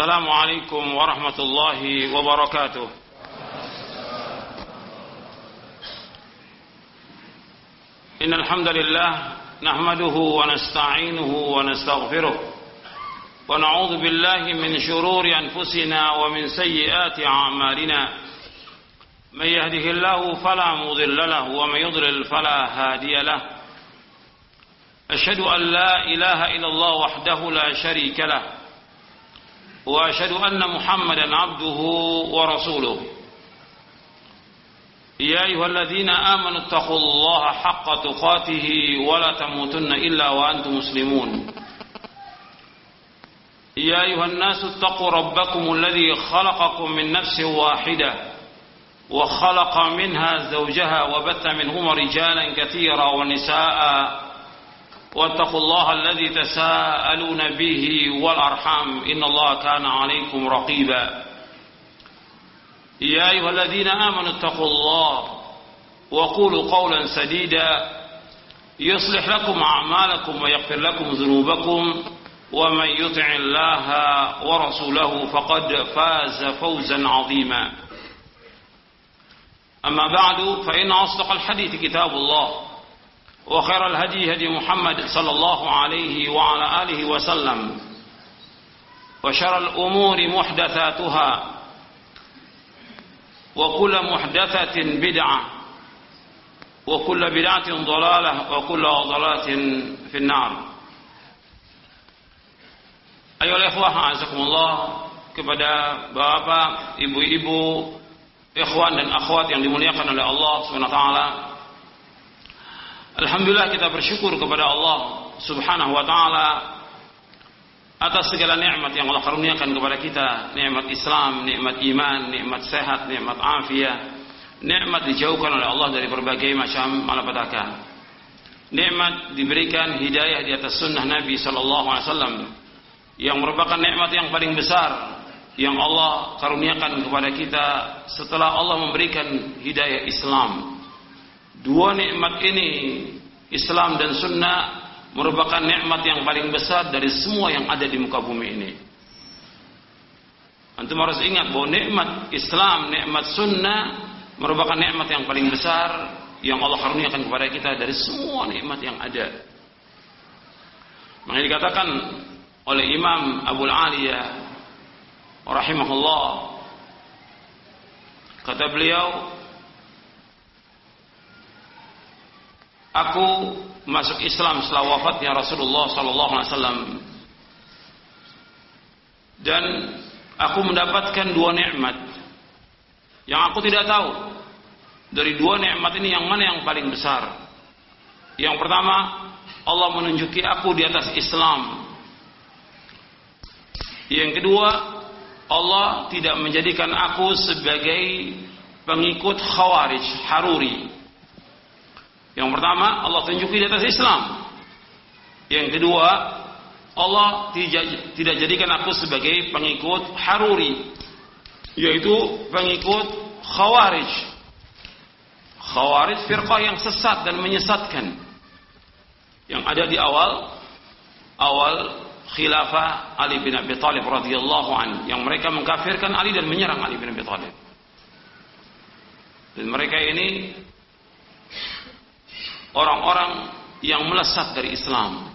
السلام عليكم ورحمة الله وبركاته. إن الحمد لله نحمده ونستعينه ونستغفره ونعوذ بالله من شرور أنفسنا ومن سيئات أعمالنا. من يهده الله فلا مضل له ومن يضلل فلا هادي له. أشهد أن لا إله إلا الله وحده لا شريك له وأشهد أن محمدا عبده ورسوله. يا أيها الذين آمنوا اتقوا الله حق تقاته ولا تموتن إلا وأنتم مسلمون. يا أيها الناس اتقوا ربكم الذي خلقكم من نفس واحدة وخلق منها زوجها وبث منهما رجالا كثيرا ونساء واتقوا الله الذي تساءلون به والأرحام إن الله كان عليكم رقيبا. يا أيها الذين آمنوا اتقوا الله وقولوا قولا سديدا يصلح لكم أعمالكم ويغفر لكم ذنوبكم ومن يطع الله ورسوله فقد فاز فوزا عظيما. أما بعد فإن أصدق الحديث كتاب الله وخير الهدي هدي محمد صلى الله عليه وعلى آله وسلم وشر الأمور محدثاتها وكل محدثة بدعة وكل بدعة ضلالة وكل ضلالة في النار. Ayolah ikhwah, azakumullah, kepada bapak, ibu-ibu, ikhwan dan akhwat yang dimuliakan oleh Allah Subhanahu wa taala. Alhamdulillah, kita bersyukur kepada Allah Subhanahu wa taala atas segala nikmat yang Allah karuniakan kepada kita, nikmat Islam, nikmat iman, nikmat sehat, nikmat afiat, nikmat dijauhkan oleh Allah dari berbagai macam malapetaka. Nikmat diberikan hidayah di atas sunnah Nabi sallallahu alaihi wasallam yang merupakan nikmat yang paling besar yang Allah karuniakan kepada kita setelah Allah memberikan hidayah Islam. Dua nikmat ini, Islam dan sunnah, merupakan nikmat yang paling besar dari semua yang ada di muka bumi ini. Antum harus ingat bahwa nikmat Islam, nikmat sunnah merupakan nikmat yang paling besar yang Allah karuniakan kepada kita dari semua nikmat yang ada. Makanya dikatakan oleh Imam Abu Aliyah rahimahullah, kata beliau, aku masuk Islam setelah wafatnya Rasulullah sallallahu alaihi wasallam dan aku mendapatkan dua nikmat yang aku tidak tahu dari dua nikmat ini yang mana yang paling besar. Yang pertama, Allah menunjuki aku di atas Islam. Yang kedua, Allah tidak menjadikan aku sebagai pengikut Khawarij, Haruri. Yang pertama, Allah tunjuki di atas Islam. Yang kedua, Allah tidak jadikan aku sebagai pengikut Haruri, yaitu pengikut Khawarij. Khawarij firqah yang sesat dan menyesatkan, yang ada di awal khilafah Ali bin Abi Thalib radhiyallahu anhu, yang mereka mengkafirkan Ali dan menyerang Ali bin Abi Thalib. Dan mereka ini orang-orang yang melesat dari Islam.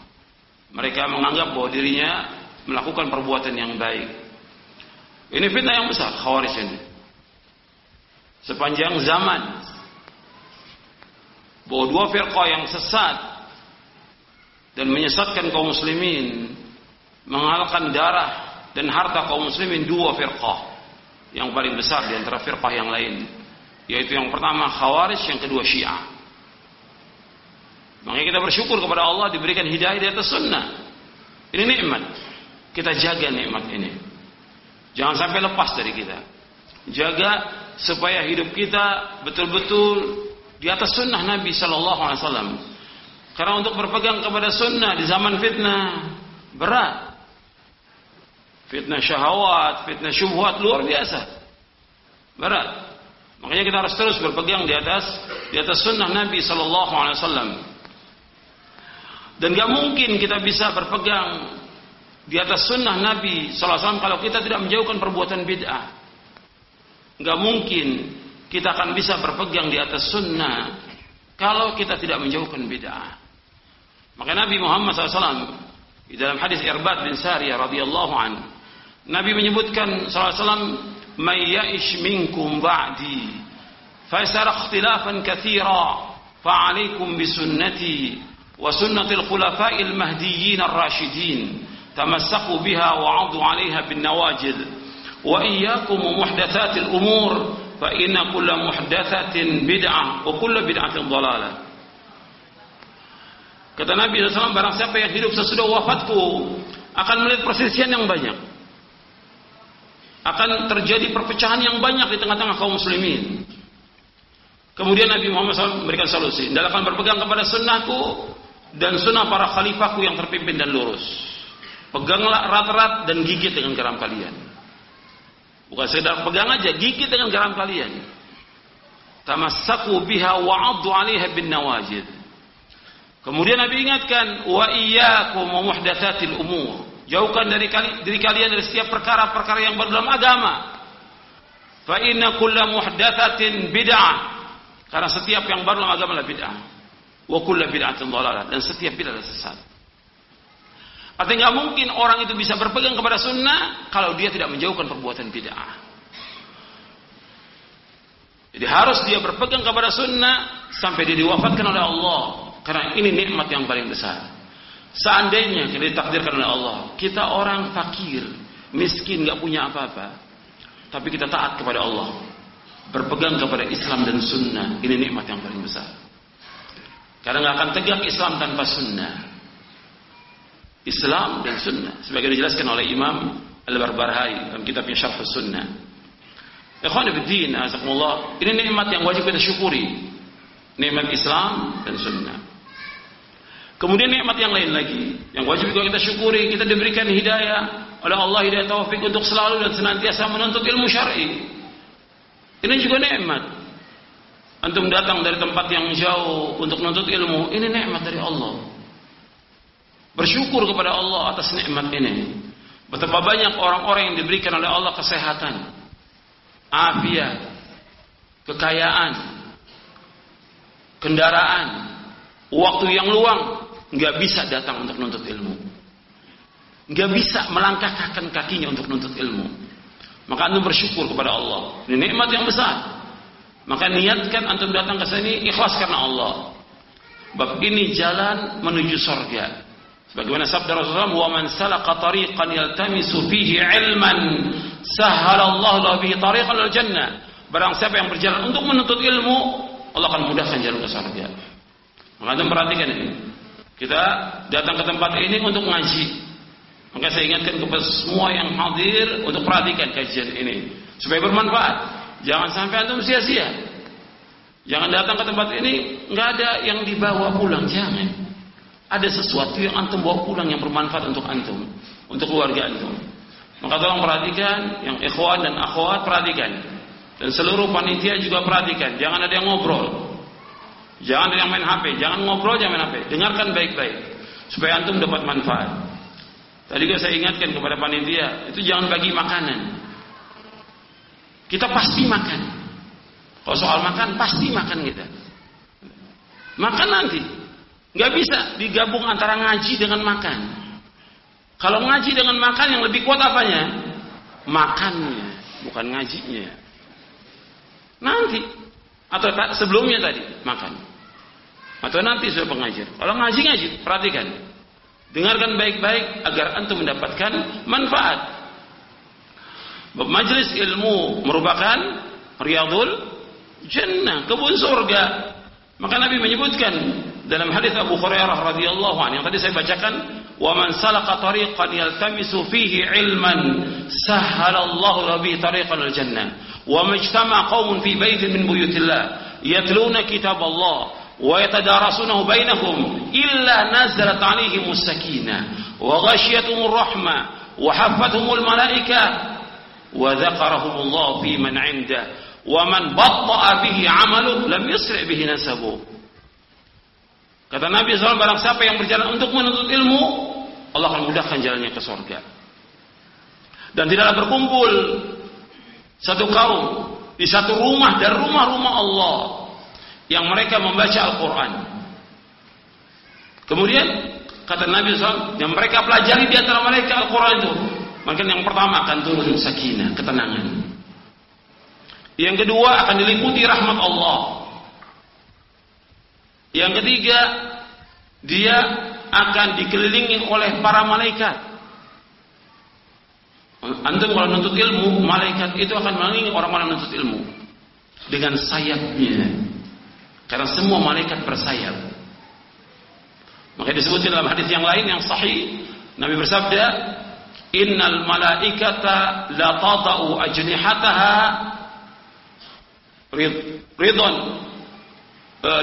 Mereka menganggap bahwa dirinya melakukan perbuatan yang baik. Ini fitnah yang besar, Khawarij ini. Sepanjang zaman, bahwa dua firqah yang sesat dan menyesatkan kaum muslimin, menghalalkan darah dan harta kaum muslimin, dua firqah yang paling besar di antara firqah yang lain, yaitu yang pertama Khawarij, yang kedua Syiah. Makanya kita bersyukur kepada Allah diberikan hidayah di atas sunnah. Ini nikmat. Kita jaga nikmat ini. Jangan sampai lepas dari kita. Jaga supaya hidup kita betul-betul di atas sunnah Nabi sallallahu alaihi wasallam. Karena untuk berpegang kepada sunnah di zaman fitnah berat. Fitnah syahwat, fitnah syubhat luar biasa. Berat. Makanya kita harus terus berpegang di atas sunnah Nabi sallallahu alaihi wasallam. Dan gak mungkin kita bisa berpegang di atas sunnah Nabi SAW kalau kita tidak menjauhkan perbuatan bid'ah. Nggak mungkin kita akan bisa berpegang di atas sunnah kalau kita tidak menjauhkan bid'ah. Maka Nabi Muhammad SAW di dalam hadis Irbad bin Sariyah radhiyallahu anhu, Nabi menyebutkan SAW, "May ya'ish minkum ba'di fa sayara ikhtilafan katsira fa 'alaikum bi sunnati wa sunnatil khulafa'il mahdiyyin ar-rasyidin tamassaku biha wa 'addu 'alaiha bin nawajid wa iyyakum muhdatsatil umur fa inna kulla muhdatsatin bid'ah wa kullu bid'atin dhalalah." Kata Nabi SAW, barang siapa yang hidup sesudah wafatku akan melihat perselisihan yang banyak, akan terjadi perpecahan yang banyak di tengah-tengah kaum muslimin. Kemudian Nabi Muhammad SAW memberikan solusi, hendaklah berpegang kepada sunnahku dan sunnah para khalifahku yang terpimpin dan lurus. Peganglah erat-erat dan gigit dengan garam kalian. Bukan sekedar pegang aja, gigit dengan garam kalian. Tamassaku biha wa 'addu 'alaiha bin nawajid. Kemudian Nabi ingatkan, wa iyyakum muhdatsatil umur. Jauhkan dari diri kalian dari setiap perkara-perkara yang baru dalam agama. Fa inna kulla muhdatsatin bid'ah. Karena setiap yang baru dalam agama adalah bid'ah. Wa kullu bid'atin dhalalah, dan setiap bid'ah adalah sesat. Artinya nggak mungkin orang itu bisa berpegang kepada sunnah kalau dia tidak menjauhkan perbuatan bid'ah. Jadi harus dia berpegang kepada sunnah sampai dia diwafatkan oleh Allah. Karena ini nikmat yang paling besar. Seandainya kita ditakdirkan oleh Allah, kita orang fakir, miskin, nggak punya apa-apa, tapi kita taat kepada Allah, berpegang kepada Islam dan sunnah, ini nikmat yang paling besar. Karena nggak akan tegak Islam tanpa sunnah. Islam dan sunnah, sebagai dijelaskan oleh Imam Al-Barbahari dalam kitabnya Syarh Sunnah. Ikhwan fillah, azakumullah, ini nikmat yang wajib kita syukuri. Nikmat Islam dan sunnah. Kemudian nikmat yang lain lagi yang wajib juga kita syukuri, kita diberikan hidayah oleh Allah, hidayah taufik untuk selalu dan senantiasa menuntut ilmu syar'i. Ini juga nikmat. Antum datang dari tempat yang jauh untuk menuntut ilmu, ini nikmat dari Allah. Bersyukur kepada Allah atas nikmat ini. Betapa banyak orang-orang yang diberikan oleh Allah kesehatan, afiat, kekayaan, kendaraan, waktu yang luang, nggak bisa datang untuk menuntut ilmu, nggak bisa melangkahkan kakinya untuk menuntut ilmu. Maka antum bersyukur kepada Allah. Ini nikmat yang besar. Maka niatkan antum datang ke sini ikhlas karena Allah. Bab ini jalan menuju surga. Sebagaimana sabda Rasulullah, "Wa man salaka tariqan yaltamisu fihi ilman, sahhalallahu lahu bihi tariqan lil jannah." Barang siapa yang berjalan untuk menuntut ilmu, Allah akan mudahkan jalan ke surga. Maka antum perhatikan ini. Kita datang ke tempat ini untuk ngaji. Maka saya ingatkan kepada semua yang hadir untuk perhatikan kajian ini supaya bermanfaat. Jangan sampai antum sia-sia. Jangan datang ke tempat ini nggak ada yang dibawa pulang, jangan. Ada sesuatu yang antum bawa pulang yang bermanfaat untuk antum, untuk keluarga antum. Maka tolong perhatikan, yang ikhwan dan akhwat perhatikan, dan seluruh panitia juga perhatikan. Jangan ada yang ngobrol, jangan ada yang main HP, jangan ngobrol, jangan main HP. Dengarkan baik-baik supaya antum dapat manfaat. Tadi juga saya ingatkan kepada panitia, itu jangan bagi makanan. Kita pasti makan. Kalau soal makan, pasti makan kita. Makan nanti. Nggak bisa digabung antara ngaji dengan makan. Kalau ngaji dengan makan, yang lebih kuat apanya? Makannya, bukan ngajinya. Nanti. Atau sebelumnya tadi, makan. Atau nanti sudah pengajar. Kalau ngaji, perhatikan. Dengarkan baik-baik agar antum mendapatkan manfaat. Majelis ilmu merupakan riyadul jannah, kebun surga. Maka Nabi menyebutkan dalam hadis Abu Hurairah radhiyallahu anhu yang tadi saya bacakan, "Wa man salaka tariqan yaltamisu fihi ilman, sahhalallahu lahu bihi tariqan al jannah. Wa majtama qaumun fi baitin min buyutillah, yatluna kitaballah wa yatadarasunahu bainahum illa nazalat 'alaihimus sakinah wa ghashiyatuhumur rahmah wa hafathumul malaikah wa dzakarahumullahu fi man 'inda wa man batta'a bihi 'amaluhu lam yusri' bihi nasabuhu." Kata Nabi SAW, barang siapa yang berjalan untuk menuntut ilmu, Allah akan mudahkan jalannya ke surga. Dan tidaklah berkumpul satu kaum di satu rumah dari rumah-rumah Allah yang mereka membaca Al-Quran. Kemudian kata Nabi SAW, yang mereka pelajari di antara mereka Al-Quran itu, maka yang pertama akan turun sakinah, ketenangan. Yang kedua akan diliputi rahmat Allah. Yang ketiga, dia akan dikelilingi oleh para malaikat. Antum kalau menuntut ilmu, malaikat itu akan mengelilingi orang-orang menuntut ilmu dengan sayapnya. Karena semua malaikat bersayap. Maka disebutkan dalam hadis yang lain yang sahih, Nabi bersabda, "Innal malaikata la tada'u ajnihataha ridwan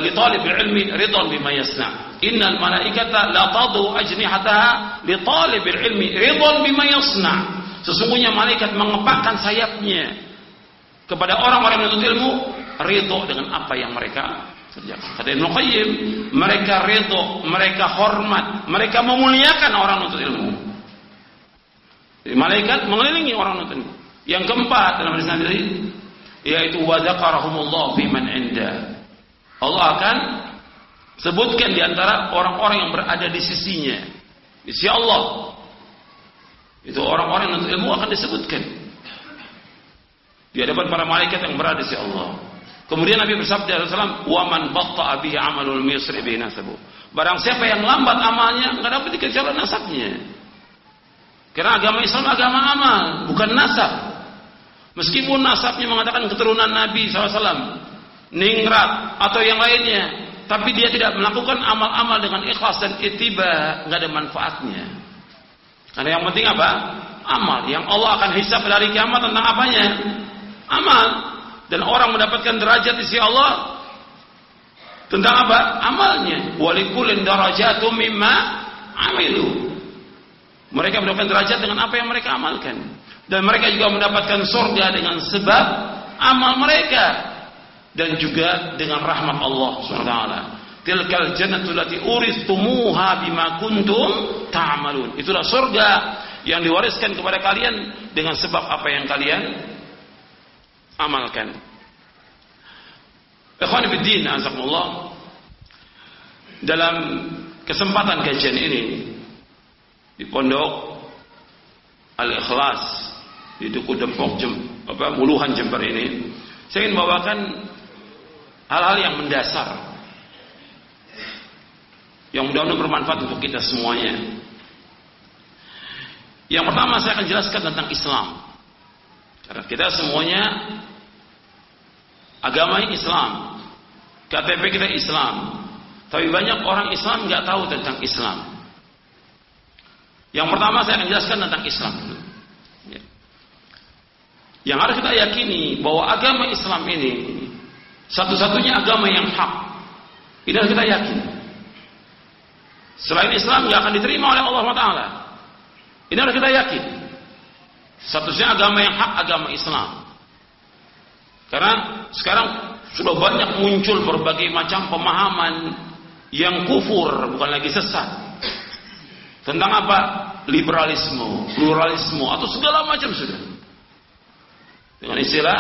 li talib ilmi ridwan bima yasna." Innal malaikata la tada'u ajnihataha li talib ilmi ridwan bima yasna. Sesungguhnya malaikat mengepakkan sayapnya kepada orang-orang yang menuntut ilmu, ridho dengan apa yang mereka kerjakan. Kata Ibnu Qayyim, mereka ridho, mereka hormat, mereka memuliakan orang menuntut ilmu. Jadi, malaikat mengelilingi orang menuntut ilmu. Yang keempat dalam hadis Nabi yaitu wa dzakarahumullah fi man inda. Allah akan sebutkan di antara orang-orang yang berada di sisinya. Di sisi Allah. Itu orang-orang yang menuntut ilmu akan disebutkan di hadapan para malaikat yang berada di sisi Allah. Kemudian Nabi bersabda SAW, "Wa man batta'a bihi 'amalul yusri bihi nasabu." Barang siapa yang lambat amalnya, enggak dapat dikejar nasabnya. Karena agama Islam agama amal, bukan nasab. Meskipun nasabnya mengatakan keturunan Nabi SAW, ningrat atau yang lainnya, tapi dia tidak melakukan amal-amal dengan ikhlas dan ittiba, enggak ada manfaatnya. Karena yang penting apa? Amal. Yang Allah akan hisab dari kiamat tentang apanya? Amal. Dan orang mendapatkan derajat di sisi Allah tentang apa? Amalnya. Walikulin darajatum mimma amilu. Mereka mendapatkan derajat dengan apa yang mereka amalkan. Dan mereka juga mendapatkan surga dengan sebab amal mereka. Dan juga dengan rahmat Allah SWT. Tilkal jannatul lati uristumuha bima kuntum ta'malun. Itulah surga yang diwariskan kepada kalian dengan sebab apa yang kalian amalkan. Ikhwan fiddin, azakumullah. Dalam kesempatan kajian ini di Pondok Al-Ikhlas di Duku Dempok Muluhan Jember ini, saya ingin membawakan hal-hal yang mendasar yang mudah-mudahan bermanfaat untuk kita semuanya. Yang pertama saya akan jelaskan tentang Islam. Karena kita semuanya agama Islam, KTP kita Islam, tapi banyak orang Islam nggak tahu tentang Islam. Yang pertama saya akan jelaskan tentang Islam. Yang harus kita yakini bahwa agama Islam ini satu-satunya agama yang hak. Ini harus kita yakini. Selain Islam nggak akan diterima oleh Allah Taala. Ini harus kita yakin. Satu-satunya agama yang hak agama Islam. Karena sekarang sudah banyak muncul berbagai macam pemahaman yang kufur, bukan lagi sesat. Tentang apa? Liberalisme, pluralisme, atau segala macam sudah. Dengan istilah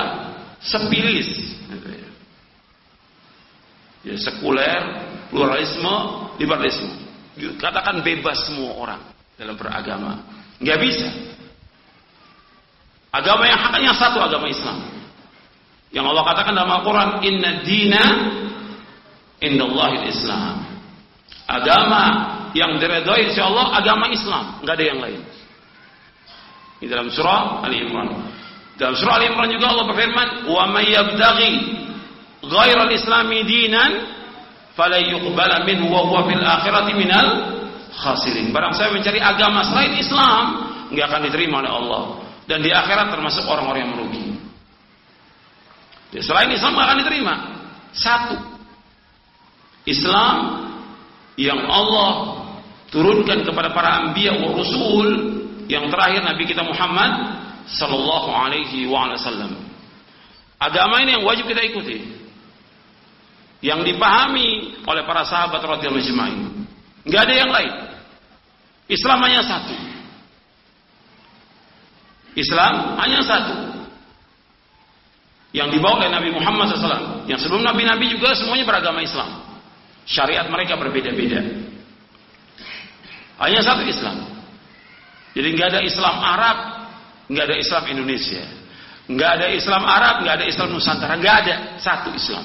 sepilis. Ya, sekuler, pluralisme, liberalisme. Katakan bebas semua orang dalam beragama. Nggak bisa. Agama yang hak hanya satu, agama Islam. Yang Allah katakan dalam Al-Quran, Inna dina indallahil Islam. Agama yang diredai insya Allah agama Islam, nggak ada yang lain. Ini dalam surah Ali Imran. Dalam surah Ali Imran juga Allah berfirman, wa may yabtaghi ghairal islami dinan fala yuqbala minhu wa huwa fil akhirati minal khasirin. Barang saya mencari agama selain Islam, nggak akan diterima oleh Allah, dan di akhirat termasuk orang-orang yang merugi. Selain Islam nggak akan diterima. Satu, Islam yang Allah turunkan kepada para anbiya wa rasul, yang terakhir Nabi kita Muhammad sallallahu alaihi wasallam. Agama ini yang wajib kita ikuti, yang dipahami oleh para sahabat radhiyallahu anhum. Enggak ada yang lain. Islam hanya satu. Islam hanya satu. Yang dibawa oleh Nabi Muhammad SAW. Yang sebelum Nabi-Nabi juga semuanya beragama Islam. Syariat mereka berbeda-beda. Hanya satu Islam. Jadi nggak ada Islam Arab, nggak ada Islam Indonesia, nggak ada Islam Arab, nggak ada Islam Nusantara, nggak ada, satu Islam.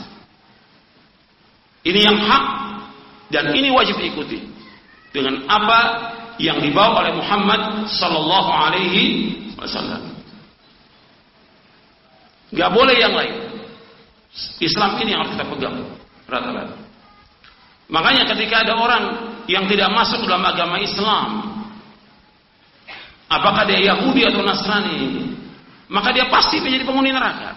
Ini yang hak dan ini wajib diikuti dengan apa yang dibawa oleh Muhammad Sallallahu Alaihi Wasallam. Nggak boleh yang lain. Islam ini yang harus kita pegang rata-rata. Makanya ketika ada orang yang tidak masuk dalam agama Islam, apakah dia Yahudi atau Nasrani, maka dia pasti menjadi penghuni neraka.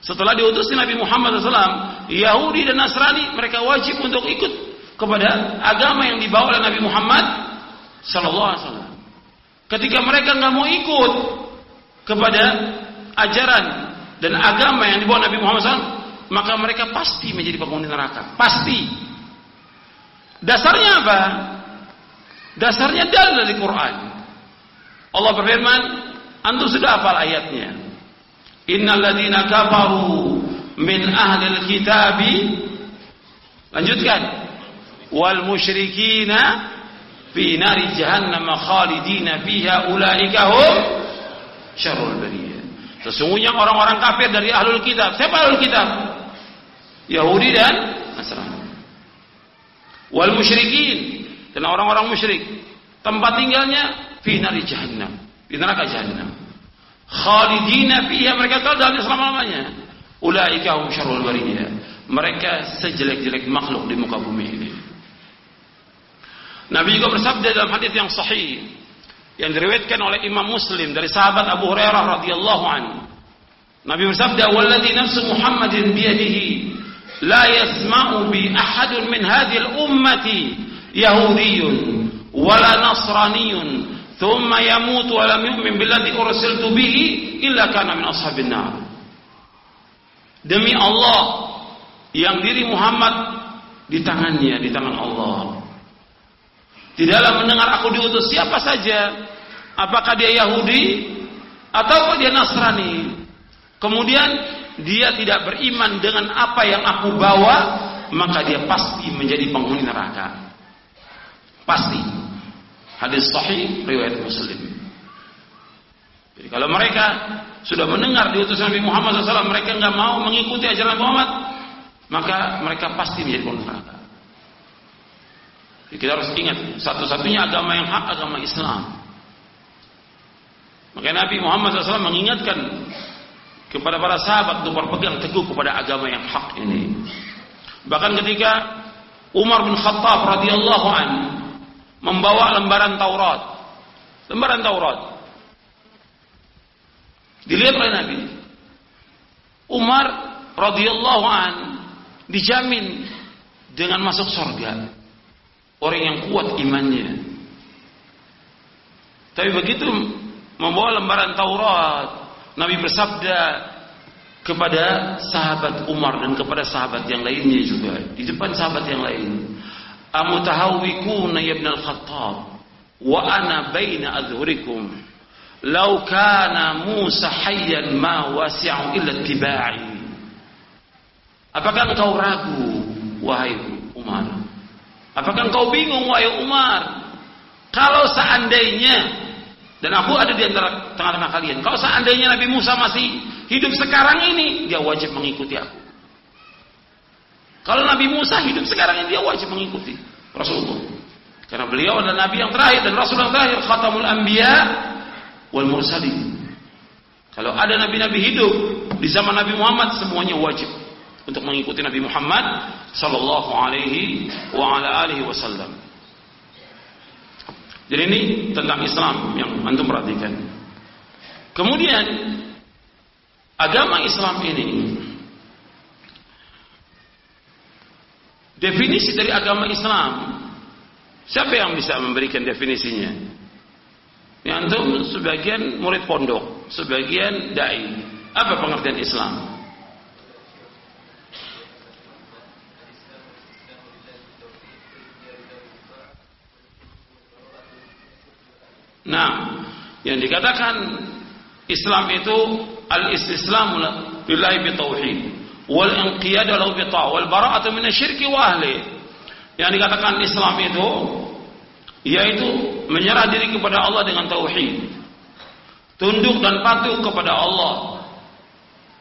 Setelah diutusnya Nabi Muhammad SAW, Yahudi dan Nasrani mereka wajib untuk ikut kepada agama yang dibawa oleh Nabi Muhammad SAW. Ketika mereka nggak mau ikut kepada ajaran dan agama yang dibawa Nabi Muhammad SAW, maka mereka pasti menjadi penghuni neraka. Pasti. Dasarnya apa? Dasarnya dalil dari Quran. Allah berfirman, antum sudah hafal ayatnya. Innal ladzina kafaru min ahlil kitabi, lanjutkan, wal musyrikina fi nari jahannam khalidina fiha ulaika hum syarrul bariyah. Sesungguhnya orang-orang kafir dari ahlul kitab. Siapa ahlul kitab? Yahudi dan Nasrani. Wal musyrikin, dan orang-orang musyrik, tempat tinggalnya fi nari jahannam, di neraka jahannam. Khalidina fiha, mereka kekal dalamnya selama-lamanya. Ulaika hum syarrul bariyah. Mereka sejelek-jelek makhluk di muka bumi ini. Nabi juga bersabda dalam hadis yang sahih yang diriwayatkan oleh Imam Muslim dari sahabat Abu Hurairah radhiyallahu anhu. Nabi bersabda, "Walladzi nafsu Muhammadin biyadihi la yasma'u bi ahadun min hadhihi al-ummati yahudiyyun wala nasraniyyun thumma yamutu wa lam yu'min billadzi ursiltu bihi illa kana min ashabin nar." Demi Allah yang diri Muhammad di tangannya, di tangan Allah, tidaklah mendengar aku diutus siapa saja, apakah dia Yahudi atau dia Nasrani, kemudian dia tidak beriman dengan apa yang aku bawa, maka dia pasti menjadi penghuni neraka. Pasti. Hadis sahih riwayat Muslim. Jadi kalau mereka sudah mendengar diutusnya Nabi Muhammad SAW, mereka nggak mau mengikuti ajaran Muhammad, maka mereka pasti menjadi penghuni neraka. Jadi kita harus ingat, satu-satunya agama yang hak agama Islam. Maka Nabi Muhammad SAW mengingatkan kepada para sahabat untuk berpegang teguh kepada agama yang hak ini. Bahkan ketika Umar bin Khattab radhiyallahu anhu membawa lembaran Taurat, dilihat oleh Nabi, Umar radhiyallahu anhu dijamin dengan masuk surga. Orang yang kuat imannya. Tapi begitu membawa lembaran Taurat, Nabi bersabda kepada sahabat Umar dan kepada sahabat yang lainnya juga, di depan sahabat yang lain, "Amutahawwikuna ya ibn al-Khattab wa ana baina adhurikum law kana Musa hayyan ma wasi'u illa ittiba'i." Apakah engkau ragu, wahai Umar? Apakah engkau bingung, wahai Umar? Kalau seandainya, dan aku ada di antara tengah-tengah kalian, kalau seandainya Nabi Musa masih hidup sekarang ini, dia wajib mengikuti aku. Kalau Nabi Musa hidup sekarang ini, dia wajib mengikuti Rasulullah. Karena beliau adalah Nabi yang terakhir dan Rasul yang terakhir, Khatamul Anbiya wal Mursalin. Kalau ada Nabi-Nabi hidup di zaman Nabi Muhammad, semuanya wajib untuk mengikuti Nabi Muhammad sallallahu alaihi wa ala alihi wasallam. Jadi ini tentang Islam yang antum perhatikan. Kemudian agama Islam ini, definisi dari agama Islam, siapa yang bisa memberikan definisinya? Ya, antum sebagian murid pondok, sebagian dai. Apa pengertian Islam? Nah, yang dikatakan Islam itu al-istislamu lillahi bitauhid wal inqiyadu lahu bitta'ah wal bara'atu minasyirki wa ahli. Yang dikatakan Islam itu yaitu menyerah diri kepada Allah dengan tauhid, tunduk dan patuh kepada Allah,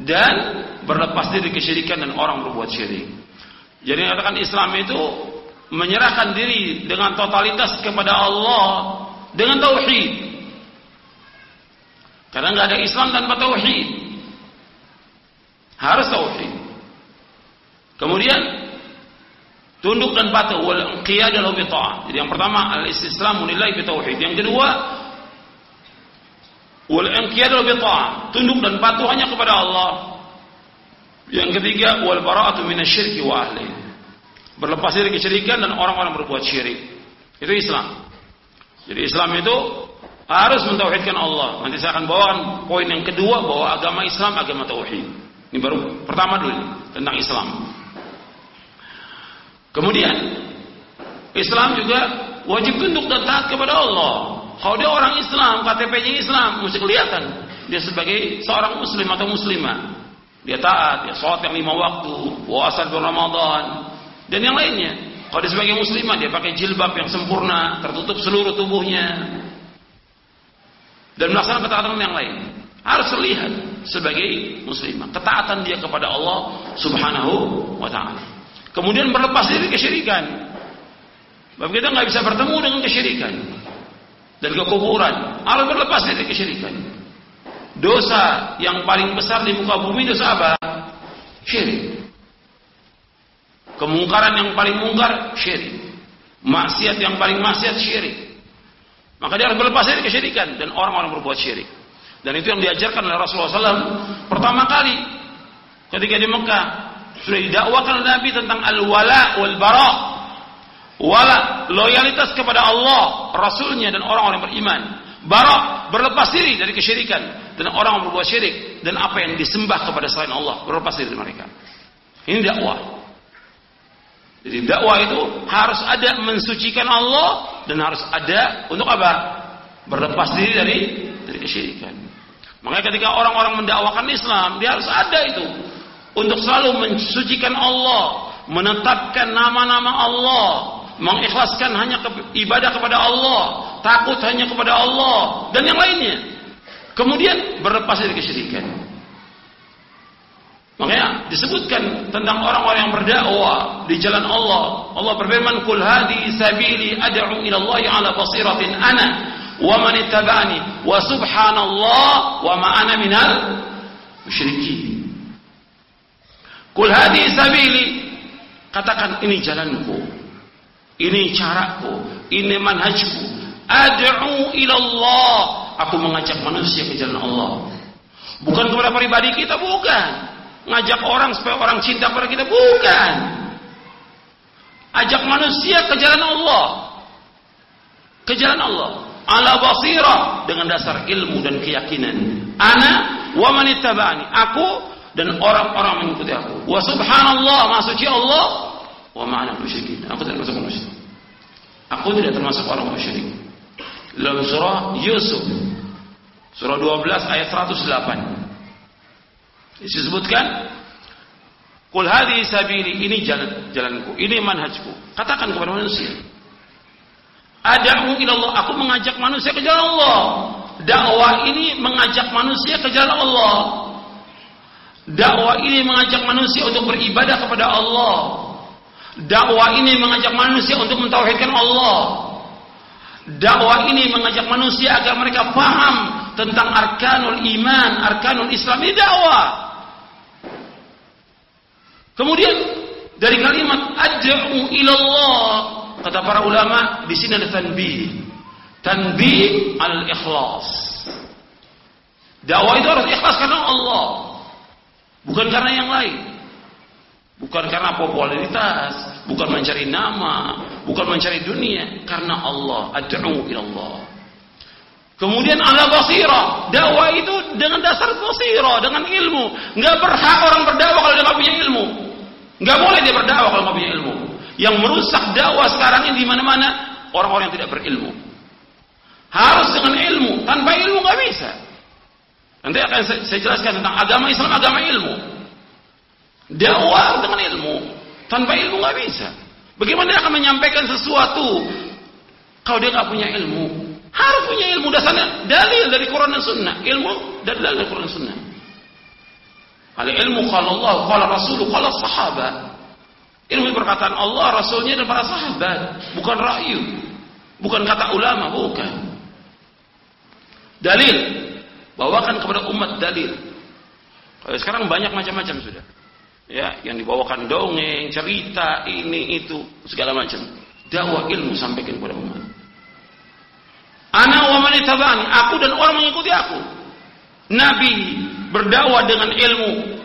dan berlepas diri kesyirikan dan orang berbuat syirik. Jadi dikatakan Islam itu menyerahkan diri dengan totalitas kepada Allah dengan tauhid. Karena nggak ada Islam tanpa tauhid. Harus tauhid. Kemudian tunduk dan patuh wal qiyada lahu bi ta'ah. Jadi yang pertama al-istislamu lillahi bi tauhid. Yang kedua wal qiyada lahu bi ta'ah, tunduk dan patuh hanya kepada Allah. Yang ketiga wal bara'atu minasyirki wa ahli, berlepas dari kesyirikan dan orang-orang berbuat syirik. Itu Islam. Jadi Islam itu harus mentauhidkan Allah. Nanti saya akan bawakan poin yang kedua, bahwa agama Islam agama tauhid. Ini baru pertama dulu tentang Islam. Kemudian Islam juga wajib tunduk dan taat kepada Allah. Kalau dia orang Islam, KTP-nya Islam, mesti kelihatan dia sebagai seorang muslim atau muslimah. Dia taat, dia sholat yang 5 waktu, puasa bulan Ramadan, dan yang lainnya. Kalau dia sebagai muslimah, dia pakai jilbab yang sempurna, tertutup seluruh tubuhnya, dan melaksanakan ketaatan yang lain. Harus terlihat sebagai muslimah, ketaatan dia kepada Allah Subhanahu wa ta'ala. Kemudian berlepas diri kesyirikan. Sebab kita nggak bisa bertemu dengan kesyirikan dan kekufuran. Harus berlepas diri kesyirikan. Dosa yang paling besar di muka bumi dosa apa? Syirik. Kemungkaran yang paling mungkar syirik. Maksiat yang paling maksiat syirik. Maka dia harus berlepas dari kesyirikan dan orang-orang berbuat syirik. Dan itu yang diajarkan oleh Rasulullah SAW pertama kali ketika di Mekah. Sudah didakwakan oleh Nabi tentang al-wala wal-bara. Wala, loyalitas kepada Allah, Rasulnya dan orang-orang beriman. Bara, berlepas diri dari kesyirikan dan orang yang berbuat syirik dan apa yang disembah kepada selain Allah, berlepas diri dari mereka. Ini dakwah. Jadi dakwah itu harus ada mensucikan Allah dan harus ada untuk apa? Berlepas diri dari kesyirikan. Makanya ketika orang-orang mendakwakan Islam, dia harus ada itu untuk selalu mensucikan Allah, menetapkan nama-nama Allah, mengikhlaskan hanya ibadah kepada Allah, takut hanya kepada Allah, dan yang lainnya. Kemudian berlepas dari kesyirikan. Makanya disebutkan tentang orang-orang yang berdakwah di jalan Allah. Allah berfirman, "Qul hadhihi sabili ad'u ila Allah 'ala basiratin ana wa man ittaba'ani wa subhanallah wa ma ana minal musyrikin." Qul hadhihi sabili, katakan ini jalanku, ini caraku, ini manhajku. Ad'u ila Allah, aku mengajak manusia ke jalan Allah. Bukan kepada pribadi kita, bukan. Ngajak orang supaya orang cinta kepada kita, bukan. Ajak manusia ke jalan Allah. Ke jalan Allah. Ala basirah, dengan dasar ilmu dan keyakinan. Ana wa man ittaba'ani, aku dan orang-orang mengikuti aku. Wa subhanallah, maha suci Allah. Wa ma'ana musyrikin, aku tidak termasuk musyrik. Aku tidak termasuk orang musyrik. Dalam surah Yusuf, surah 12 ayat 108. Disebutkan, "Qul hadhihi sabili", ini jalanku, ini manhajku. Katakan kepada manusia. Ad'u ila Allah, aku mengajak manusia ke jalan Allah. Dakwah ini mengajak manusia ke jalan Allah. Dakwah ini mengajak manusia untuk beribadah kepada Allah. Dakwah ini mengajak manusia untuk mentauhidkan Allah. Dakwah ini mengajak manusia agar mereka paham tentang arkanul iman, arkanul Islam. Ini dakwah. Kemudian dari kalimat ad'u ilallah, kata para ulama, di sini ada tanbih. Tanbih al-ikhlas. Dakwah itu harus ikhlas karena Allah, bukan karena yang lain. Bukan karena popularitas, bukan mencari nama, bukan mencari dunia, karena Allah. Ad'u ilallah. Kemudian ala basirah, dakwah itu dengan dasar basirah, dengan ilmu. Enggak berhak orang berdakwah kalau dia enggak punya ilmu. Enggak boleh dia berdakwah kalau enggak punya ilmu. Yang merusak dakwah sekarang ini di mana-mana orang-orang yang tidak berilmu. Harus dengan ilmu. Tanpa ilmu nggak bisa. Nanti akan saya jelaskan tentang agama Islam, agama ilmu. Dakwah dengan ilmu. Tanpa ilmu nggak bisa. Bagaimana dia akan menyampaikan sesuatu kalau dia nggak punya ilmu? Harus punya ilmu, dasarnya dalil dari Quran dan Sunnah. Ilmu dari dalil dari Quran dan Sunnah. Al-ilmu qala Allah, qala Rasul, qala sahabat. Ilmu perkataan Allah, Rasulnya dan para sahabat, bukan ra'yu, bukan kata ulama, bukan. Dalil, bawakan kepada umat dalil. Kalau sekarang banyak macam-macam sudah. Ya, yang dibawakan dongeng, cerita, ini itu, segala macam. Dakwah ilmu sampaikan kepada umat. Ana wa man ittaba'ani, aku dan orang mengikuti aku. Nabi berdakwah dengan ilmu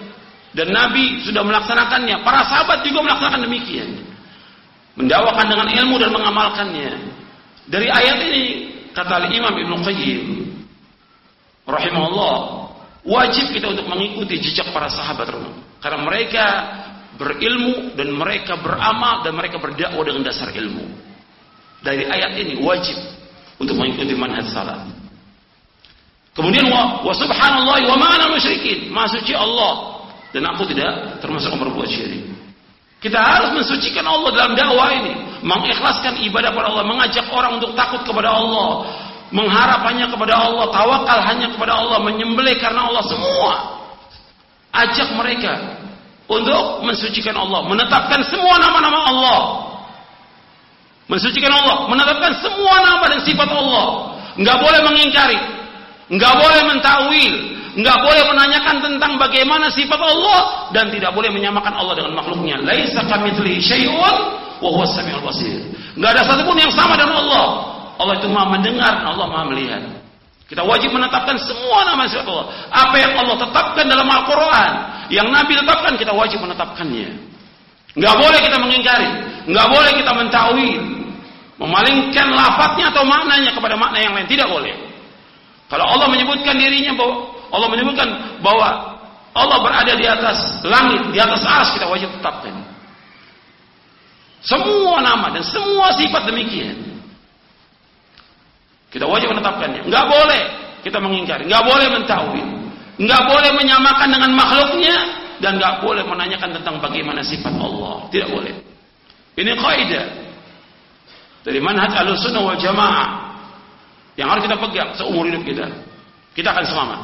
dan Nabi sudah melaksanakannya. Para sahabat juga melaksanakan demikian. Mendakwakan dengan ilmu dan mengamalkannya. Dari ayat ini kata Imam Ibnu Qayyim rahimahullah, wajib kita untuk mengikuti jejak para sahabat karena mereka berilmu dan mereka beramal dan mereka berdakwah dengan dasar ilmu. Dari ayat ini wajib untuk mengikuti manhaj salaf. Kemudian wa subhanallah wa ma ana musyrikin, maha suci Allah dan aku tidak termasuk yang berbuat syirik. Kita harus mensucikan Allah dalam dakwah ini, mengikhlaskan ibadah kepada Allah, mengajak orang untuk takut kepada Allah, mengharap hanya kepada Allah, tawakal hanya kepada Allah, menyembelih karena Allah semua. Ajak mereka untuk mensucikan Allah, menetapkan semua nama-nama Allah. Mensucikan Allah, menetapkan semua nama dan sifat Allah. Enggak boleh mengingkari, enggak boleh mentakwil, enggak boleh menanyakan tentang bagaimana sifat Allah dan tidak boleh menyamakan Allah dengan makhluknya. Laisa kamitslihi syai'un wa huwas samiul basir. Enggak ada satupun yang sama dengan Allah. Allah itu Maha mendengar, Allah Maha melihat. Kita wajib menetapkan semua nama sifat Allah. Apa yang Allah tetapkan dalam Al-Qur'an, yang Nabi tetapkan, kita wajib menetapkannya. Enggak boleh kita mengingkari, enggak boleh kita mentakwil, memalingkan lafadznya atau maknanya kepada makna yang lain, tidak boleh. Kalau Allah menyebutkan dirinya bahwa Allah berada di atas langit, di atas arsy, kita wajib tetapkan. Semua nama dan semua sifat demikian. Kita wajib menetapkannya. Enggak boleh kita mengingkari, enggak boleh mentakwil, enggak boleh menyamakan dengan makhluknya dan enggak boleh menanyakan tentang bagaimana sifat Allah. Tidak boleh. Ini kaidah dari manhaj Ahlussunnah wal Jamaah yang harus kita pegang seumur hidup kita. Kita akan selamat.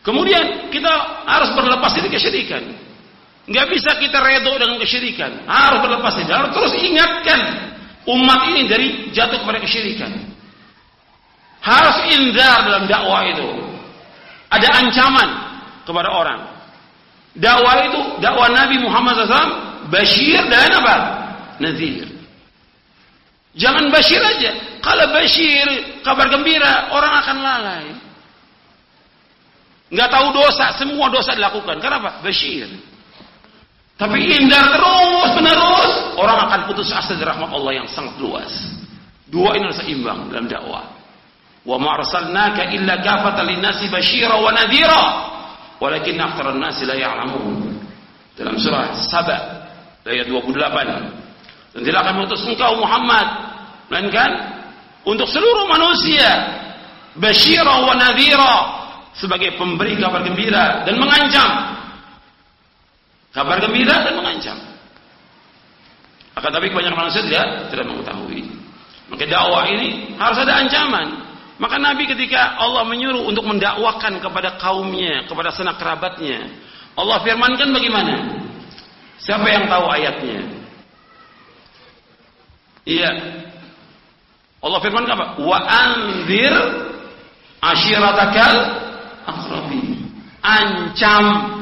Kemudian kita harus berlepas dari kesyirikan. Enggak bisa kita redha dengan kesyirikan. Harus berlepas dari, harus terus ingatkan umat ini dari jatuh kepada kesyirikan. Harus indar dalam dakwah itu. Ada ancaman kepada orang. Dakwah itu, dakwah Nabi Muhammad SAW, Bashir dan apa? Nadhir. Jangan Bashir aja. Kalau Bashir, kabar gembira, orang akan lalai. Nggak tahu dosa, semua dosa dilakukan. Kenapa? Bashir. Tapi indar terus menerus, orang akan putus asa dari rahmat Allah yang sangat luas. Dua ini harus seimbang dalam dakwah. Wa ma arsalnaka illa kafatan lin-nasi basyira wa nadhira, walakin aktsaran nasi la ya'lamun. Dalam surah Saba ayat 28. Dan tidak kami utus engkau Muhammad melainkan untuk seluruh manusia, basyira wa nadhira, sebagai pemberi kabar gembira dan mengancam. Kabar gembira dan mengancam. Akan tapi kebanyakan manusia tidak mengetahui. Maka dakwah ini harus ada ancaman. Maka Nabi ketika Allah menyuruh untuk mendakwakan kepada kaumnya, kepada sanak kerabatnya, Allah firmankan bagaimana? Siapa yang tahu ayatnya? Iya. Allah firmankan apa? Wa anzir ashiratakal aqrabin. Ancam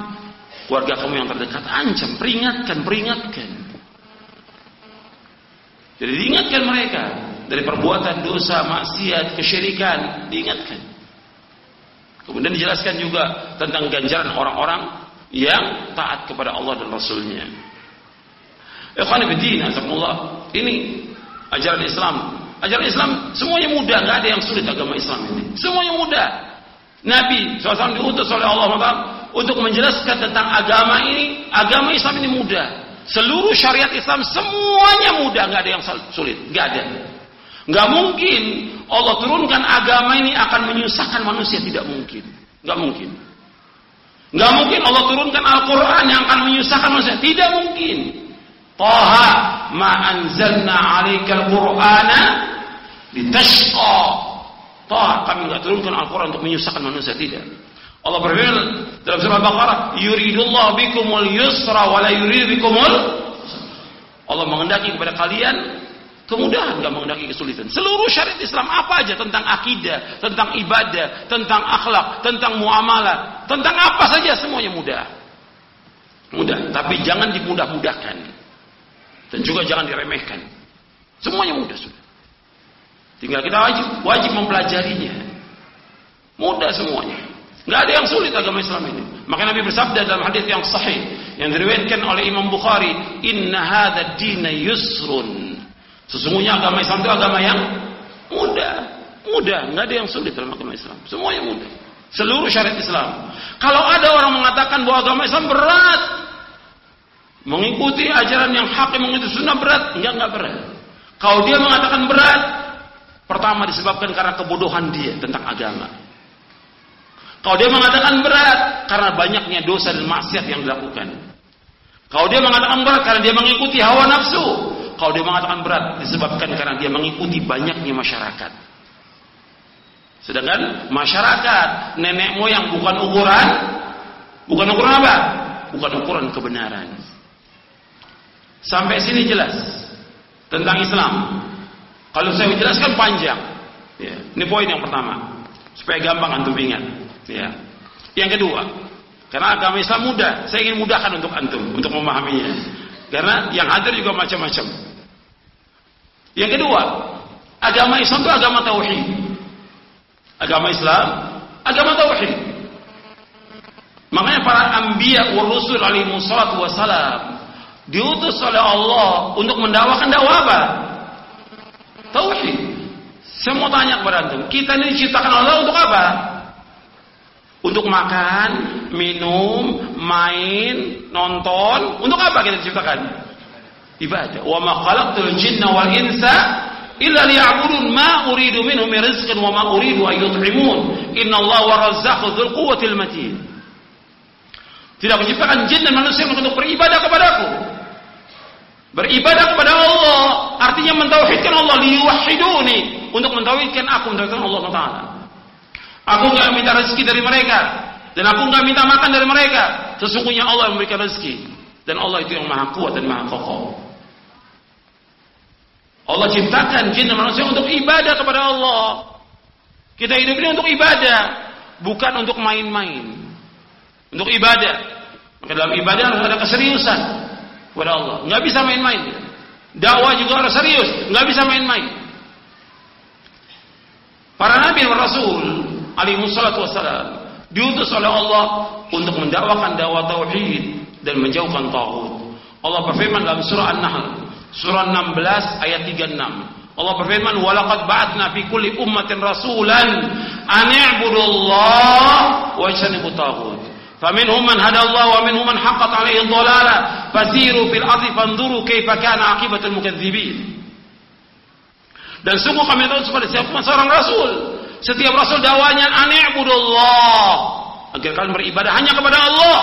keluarga kamu yang terdekat, ancam, peringatkan. Jadi diingatkan mereka dari perbuatan dosa, maksiat, kesyirikan, diingatkan. Kemudian dijelaskan juga tentang ganjaran orang-orang yang taat kepada Allah dan Rasulnya. Ikhwan fillah, azakumullah. Ini ajaran Islam. Ajaran Islam semuanya mudah, nggak ada yang sulit agama Islam ini. Semuanya mudah. Nabi SAW diutus oleh Allah untuk menjelaskan tentang agama ini. Agama Islam ini mudah. Seluruh syariat Islam semuanya mudah, nggak ada yang sulit, nggak ada. Nggak mungkin Allah turunkan agama ini akan menyusahkan manusia, tidak mungkin. Nggak mungkin. Nggak mungkin Allah turunkan Al-Quran yang akan menyusahkan manusia, tidak mungkin. Taha ma anzalna 'alaikal Qur'ana litashqa. Taha, kami nggak turunkan Al-Quran untuk menyusahkan manusia, tidak. Allah berfirman dalam surah Al-Baqarah, yuridullahu bikumul yusra wa la yuridu bikumul. Allah menghendaki kepada kalian kemudahan, nggak menghendaki kesulitan. Seluruh syariat Islam apa aja, tentang akidah, tentang ibadah, tentang akhlak, tentang muamalah, tentang apa saja, semuanya mudah. Mudah, tapi jangan dimudah-mudahkan. Dan juga jangan diremehkan. Semuanya mudah sudah. Tinggal kita wajib mempelajarinya. Mudah semuanya. Nggak ada yang sulit agama Islam ini. Maka Nabi bersabda dalam hadis yang sahih yang diriwayatkan oleh Imam Bukhari, "Inna hadzal dina yusrun." Sesungguhnya agama Islam itu agama yang mudah. Mudah, nggak ada yang sulit dalam agama Islam. Semuanya mudah. Seluruh syariat Islam. Kalau ada orang mengatakan bahwa agama Islam berat, mengikuti ajaran yang hak, mengikuti sunnah berat, enggak berat. Kalau dia mengatakan berat, pertama disebabkan karena kebodohan dia tentang agama. Kalau dia mengatakan berat, karena banyaknya dosa dan maksiat yang dilakukan. Kalau dia mengatakan berat, karena dia mengikuti hawa nafsu. Kalau dia mengatakan berat, disebabkan karena dia mengikuti banyaknya masyarakat. Sedangkan masyarakat, nenek moyang bukan ukuran apa? Bukan ukuran kebenaran. Sampai sini jelas tentang Islam. Kalau saya menjelaskan panjang. Ya. Ini poin yang pertama, supaya gampang antum ingat. Ya. Yang kedua, karena agama Islam mudah, saya ingin mudahkan untuk antum untuk memahaminya. Karena yang hadir juga macam-macam. Yang kedua, agama Islam itu agama tauhid. Agama Islam, agama tauhid. Makanya para anbiya wa rusul alaihi wassalatu wassalam diutus oleh Allah untuk mendakwakan dakwah apa? Tauhid. Saya mau tanya kepada antum, kita ini diciptakan Allah untuk apa? Untuk makan, minum, main, nonton. Untuk apa kita diciptakan? Ibadah. Wa ma khalaqtul jinna wal insa illa liya'budun ma uridu minhum min rizqin wa ma uridu an yut'imun. Innallaha warazzaqu dzul quwwatil matin. Tidak menciptakan jin dan manusia untuk beribadah kepadaku. Beribadah kepada Allah artinya mentauhidkan Allah, liyuwahhiduni, untuk mentauhidkan aku, mentauhidkan Allah Taala. Aku enggak minta rezeki dari mereka, dan aku enggak minta makan dari mereka. Sesungguhnya Allah yang memberikan rezeki, dan Allah itu yang maha kuat dan maha kokoh. Allah ciptakan jin dan manusia untuk ibadah kepada Allah. Kita hidup ini untuk ibadah, bukan untuk main-main. Untuk ibadah. Maka dalam ibadah harus ada keseriusan kepada Allah. Enggak bisa main-main. Dakwah juga harus serius, enggak bisa main-main. Para nabi dan rasul alaihi wassalatu wassalam diutus oleh Allah untuk mendakwakan dakwah tauhid dan menjauhkan taghut. Allah berfirman dalam surah An-Nahl, surah 16 ayat 36. Allah berfirman, "Wa laqad ba'atsna fi kulli ummatin rasulan an i'budullaha wa ijtanibut taghut. Faminhum man hadallahu wa minhum man haqqat 'alaihi ad-dhalalah. Fasiru fil ardi fanzuru kaifa kana 'aqibatul mukadzibin." Dan sungguh kami tahu kepada siapa seorang rasul. Setiap rasul dakwanya ani'budullah, agar kalian beribadah hanya kepada Allah,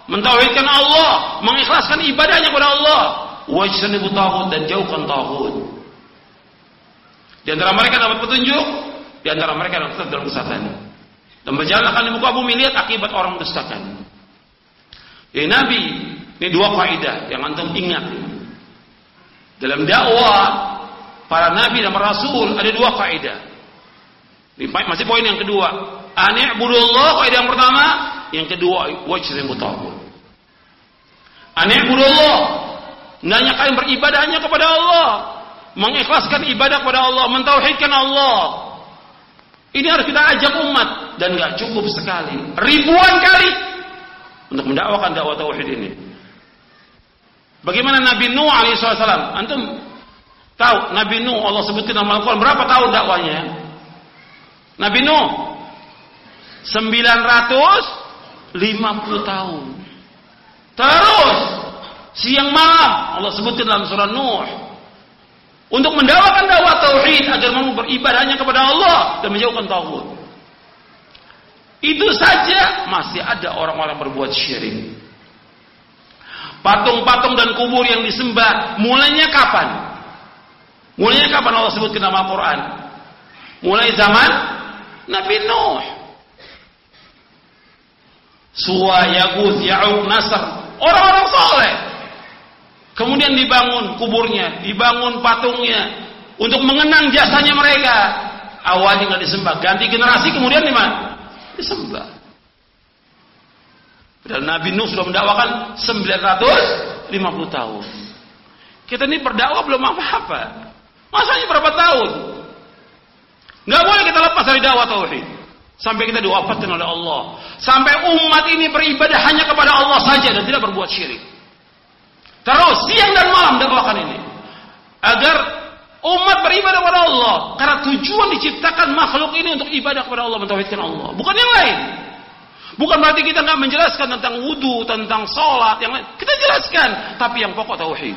mentauhidkan Allah, mengikhlaskan ibadahnya kepada Allah, wajtanibut taghut, dan jauhkan taghut. Di antara mereka dapat petunjuk, di antara mereka tetap dalam kesesatan. Dan berjalan akan di muka bumi, lihat akibat orang mendustakan. Ya Nabi, ini dua kaidah yang antum ingat. Dalam dakwah para nabi dan para rasul ada dua kaidah. Ini masih poin yang kedua. Ani'budullah, kaidah yang pertama. Yang kedua, wajtanibut taghut. Ani'budullah, hendaknya kalian beribadah hanya kepada Allah, mengikhlaskan ibadah kepada Allah, mentauhidkan Allah. Ini harus kita ajak umat, dan gak cukup sekali, ribuan kali untuk mendakwakan dakwah tauhid ini. Bagaimana Nabi Nuh alaihissalam? Antum tahu Nabi Nuh Allah sebutkan dalam Al-Quran berapa tahun dakwanya? Nabi Nuh 950 tahun. Terus siang malam Allah sebutkan dalam surah Nuh. untuk mendakwakan dakwah tauhid agar mau beribadahnya kepada Allah dan menjauhkan taghut. Itu saja masih ada orang-orang berbuat syirik. Patung-patung dan kubur yang disembah, mulainya kapan? Mulainya kapan Allah sebutkan dalam Al-Quran? Mulai zaman Nabi Nuh. Suwa, Yaguth, Ya'uq, Nasr, orang-orang soleh. Kemudian dibangun kuburnya, dibangun patungnya untuk mengenang jasanya mereka. Awalnya nggak disembah, ganti generasi kemudian di mana? Disembah. Dan Nabi Nuh sudah mendakwakan 950 tahun. Kita ini berdakwah belum apa-apa. Masanya berapa tahun? Nggak boleh kita lepas dari dakwah tauhid sampai kita diwafatkan oleh Allah. Sampai umat ini beribadah hanya kepada Allah saja dan tidak berbuat syirik. Terus siang dan malam dakwakan ini agar umat beribadah kepada Allah. Karena tujuan diciptakan makhluk ini untuk ibadah kepada Allah, mentauhidkan Allah, bukan yang lain. Bukan berarti kita nggak menjelaskan tentang wudu, tentang sholat yang lain. Kita jelaskan, tapi yang pokok tauhid.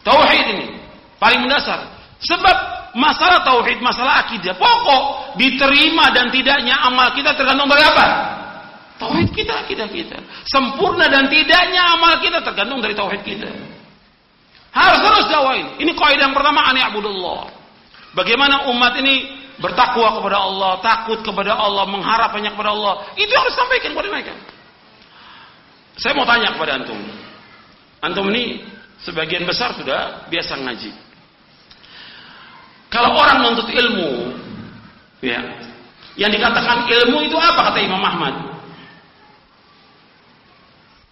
Tauhid ini paling mendasar. Sebab masalah tauhid, masalah akidah, pokok diterima dan tidaknya amal kita tergantung dari apa? Tauhid kita, akidah kita. Sempurna dan tidaknya amal kita tergantung dari tauhid kita. Harus terus dakwain. Ini kaidah yang pertama, an ya'budullah. Bagaimana umat ini bertakwa kepada Allah, takut kepada Allah, mengharap hanya kepada Allah. Itu harus sampaikan kepada mereka. Saya mau tanya kepada antum. Antum ini sebagian besar sudah biasa ngaji. Kalau orang menuntut ilmu, ya, yang dikatakan ilmu itu apa kata Imam Ahmad?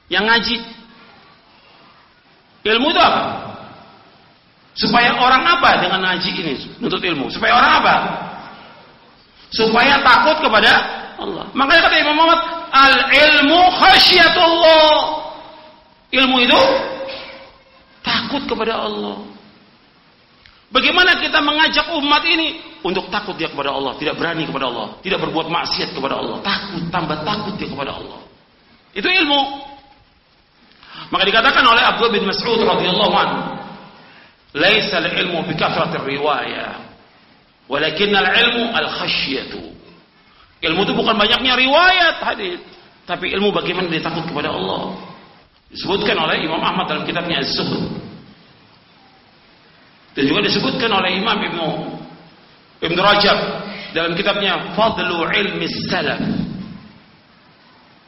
Yang ngaji. Ilmu itu apa? Supaya orang apa dengan ngaji ini? Menuntut ilmu. Supaya orang apa? Supaya takut kepada Allah. Makanya kata Imam Muhammad, al-ilmu khasyatullah. Ilmu itu takut kepada Allah. Bagaimana kita mengajak umat ini untuk takut dia kepada Allah, tidak berani kepada Allah, tidak berbuat maksiat kepada Allah, takut, tambah takut dia kepada Allah. Itu ilmu. Maka dikatakan oleh Abdullah bin Mas'ud radhiyallahu anhu, "Laisa al-ilmu bi kathratir riwayah, walakin al-ilmu al-khasyatu." Ilmu itu bukan banyaknya riwayat hadis, tapi ilmu bagaimana dia takut kepada Allah. Disebutkan oleh Imam Ahmad dalam kitabnya Az-Zuhd. Dan juga disebutkan oleh Imam Ibn Rajab dalam kitabnya Fadlu Ilmi Salaf.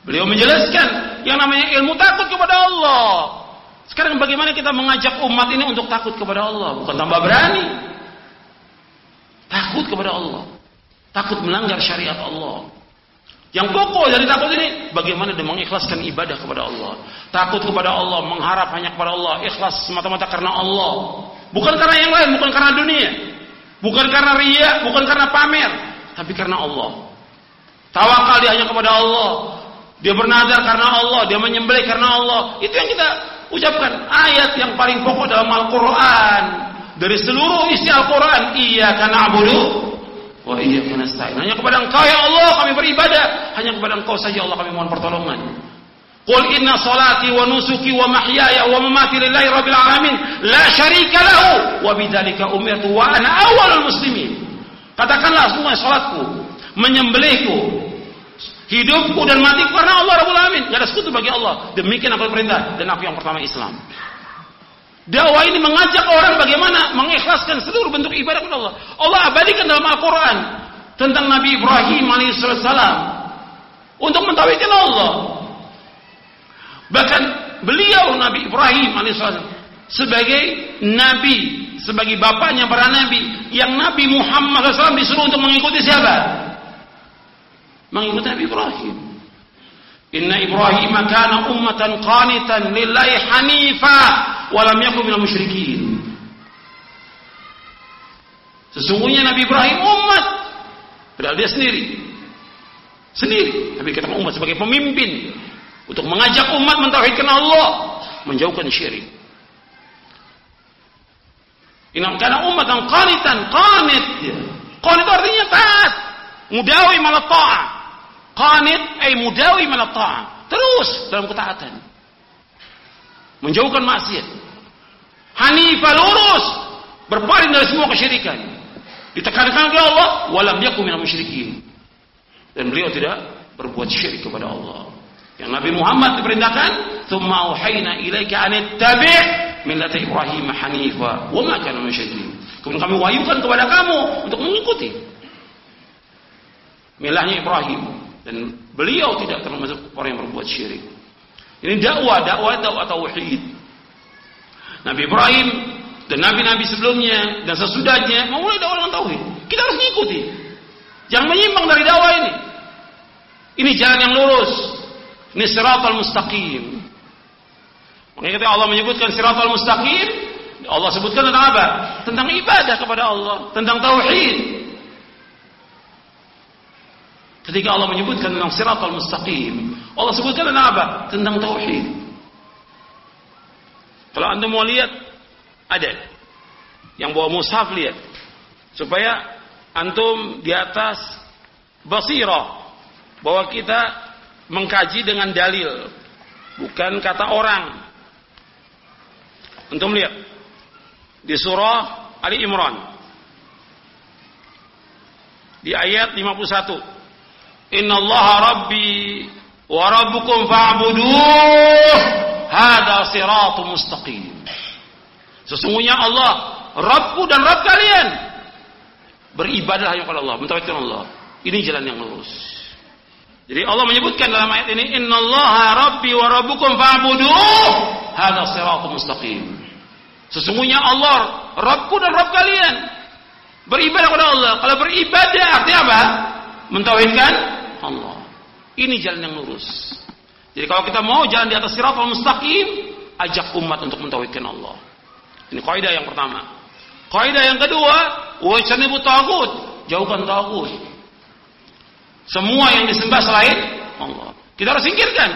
Beliau menjelaskan yang namanya ilmu takut kepada Allah. Sekarang bagaimana kita mengajak umat ini untuk takut kepada Allah, bukan tambah berani. Takut kepada Allah, takut melanggar syariat Allah. Yang pokok dari takut ini, bagaimana dia mengikhlaskan ibadah kepada Allah. Takut kepada Allah, mengharap hanya kepada Allah, ikhlas semata-mata karena Allah. Bukan karena yang lain, bukan karena dunia, bukan karena riya, bukan karena pamer, tapi karena Allah. Tawakal dia hanya kepada Allah. Dia bernazar karena Allah, dia menyembelih karena Allah. Itu yang kita ucapkan. Ayat yang paling pokok dalam Al-Quran, dari seluruh isi Al-Quran, iyyaka na'budu wa iyyaka nasta'in. Hanya kepada Engkau ya Allah kami beribadah, hanya kepada Engkau saja Allah kami mohon pertolongan. Qul inna salati wa nusuki wa mahyaya wa mamati lillahi rabbil alamin la syarika lahu wa bidzalika umirtu wa ana awwalul muslimin. Katakanlah semua salatku, menyembelihku, hidupku dan matiku karena Allah Rabbul Alamin. Tidak ada sekutu bagi Allah. Demikian aku perintah dan aku yang pertama Islam. Dakwah ini mengajak orang bagaimana mengikhlaskan seluruh bentuk ibadah kepada Allah. Allah abadikan dalam Al-Quran tentang Nabi Ibrahim alaihissalam untuk mentauhidkan Allah. Bahkan beliau Nabi Ibrahim alaihissalam sebagai nabi, sebagai bapaknya para nabi, yang Nabi Muhammad SAW disuruh untuk mengikuti siapa? Mengikuti Nabi Ibrahim. Inna Ibrahim kana ummatan qanitan lillahi hanifa wa lam yakun minal musyrikin. Sesungguhnya Nabi Ibrahim umat, padahal dia sendiri, tapi kita umat sebagai pemimpin untuk mengajak umat mentauhidkan Allah, menjauhkan syirik. Inna kana ummatan qanitan, qanit. Qanit artinya taat, mudawim ala ta'ah. Qanit ay mudawim ala ta'ah. Terus dalam ketaatan, menjauhkan maksiat. Hanifah, lurus, berpaling dari semua kesyirikan. Ditekankan oleh Allah, walam yakun minal musyrikin. Dan beliau tidak berbuat syirik kepada Allah. Yang Nabi Muhammad diperintahkan, "Tsumma auhayna ilaika an ittabi' millata Ibrahim hanifa wa ma kana musyrikin." Kemudian kami wahyukan kepada kamu untuk mengikuti milahnya Ibrahim, dan beliau tidak termasuk orang yang berbuat syirik. Ini dakwah tauhid. Nabi Ibrahim dan nabi-nabi sebelumnya dan sesudahnya memulai dakwah dengan tauhid. Kita harus mengikuti. Jangan menyimpang dari dakwah ini. Ini jalan yang lurus. Ini siratal mustaqim. Makanya ketika Allah menyebutkan siratal mustaqim, Allah sebutkan tentang apa? Tentang ibadah kepada Allah, tentang tauhid. Ketika Allah menyebutkan tentang siratal mustaqim, Allah sebutkan tentang apa? Tentang tauhid. Kalau antum mau lihat, ada yang bawa mushaf, lihat, supaya antum di atas basirah bahwa kita mengkaji dengan dalil, bukan kata orang. Antum lihat di surah Ali Imran di ayat 51, "Innallaha rabbi wa rabbukum fa'buduh, hadza siratul mustaqim." Sesungguhnya Allah Rabbku dan Rabb kalian. Beribadahlah hanya kepada Allah, mentauhidkan Allah. Ini jalan yang lurus. Jadi Allah menyebutkan dalam ayat ini, "Innallaha rabbi wa rabbukum fa'buduh, hadza siratul mustaqim." Sesungguhnya Allah Rabbku dan Rabb kalian. Beribadah kepada Allah. Kalau beribadah artinya apa? Mentauhidkan Allah. Ini jalan yang lurus. Jadi kalau kita mau jalan di atas siratul mustaqim, ajak umat untuk mentauhidkan Allah. Ini kaidah yang pertama. Kaidah yang kedua, wajtanibu taghut, jauhkan taghut. Semua yang disembah selain Allah, kita harus singkirkan.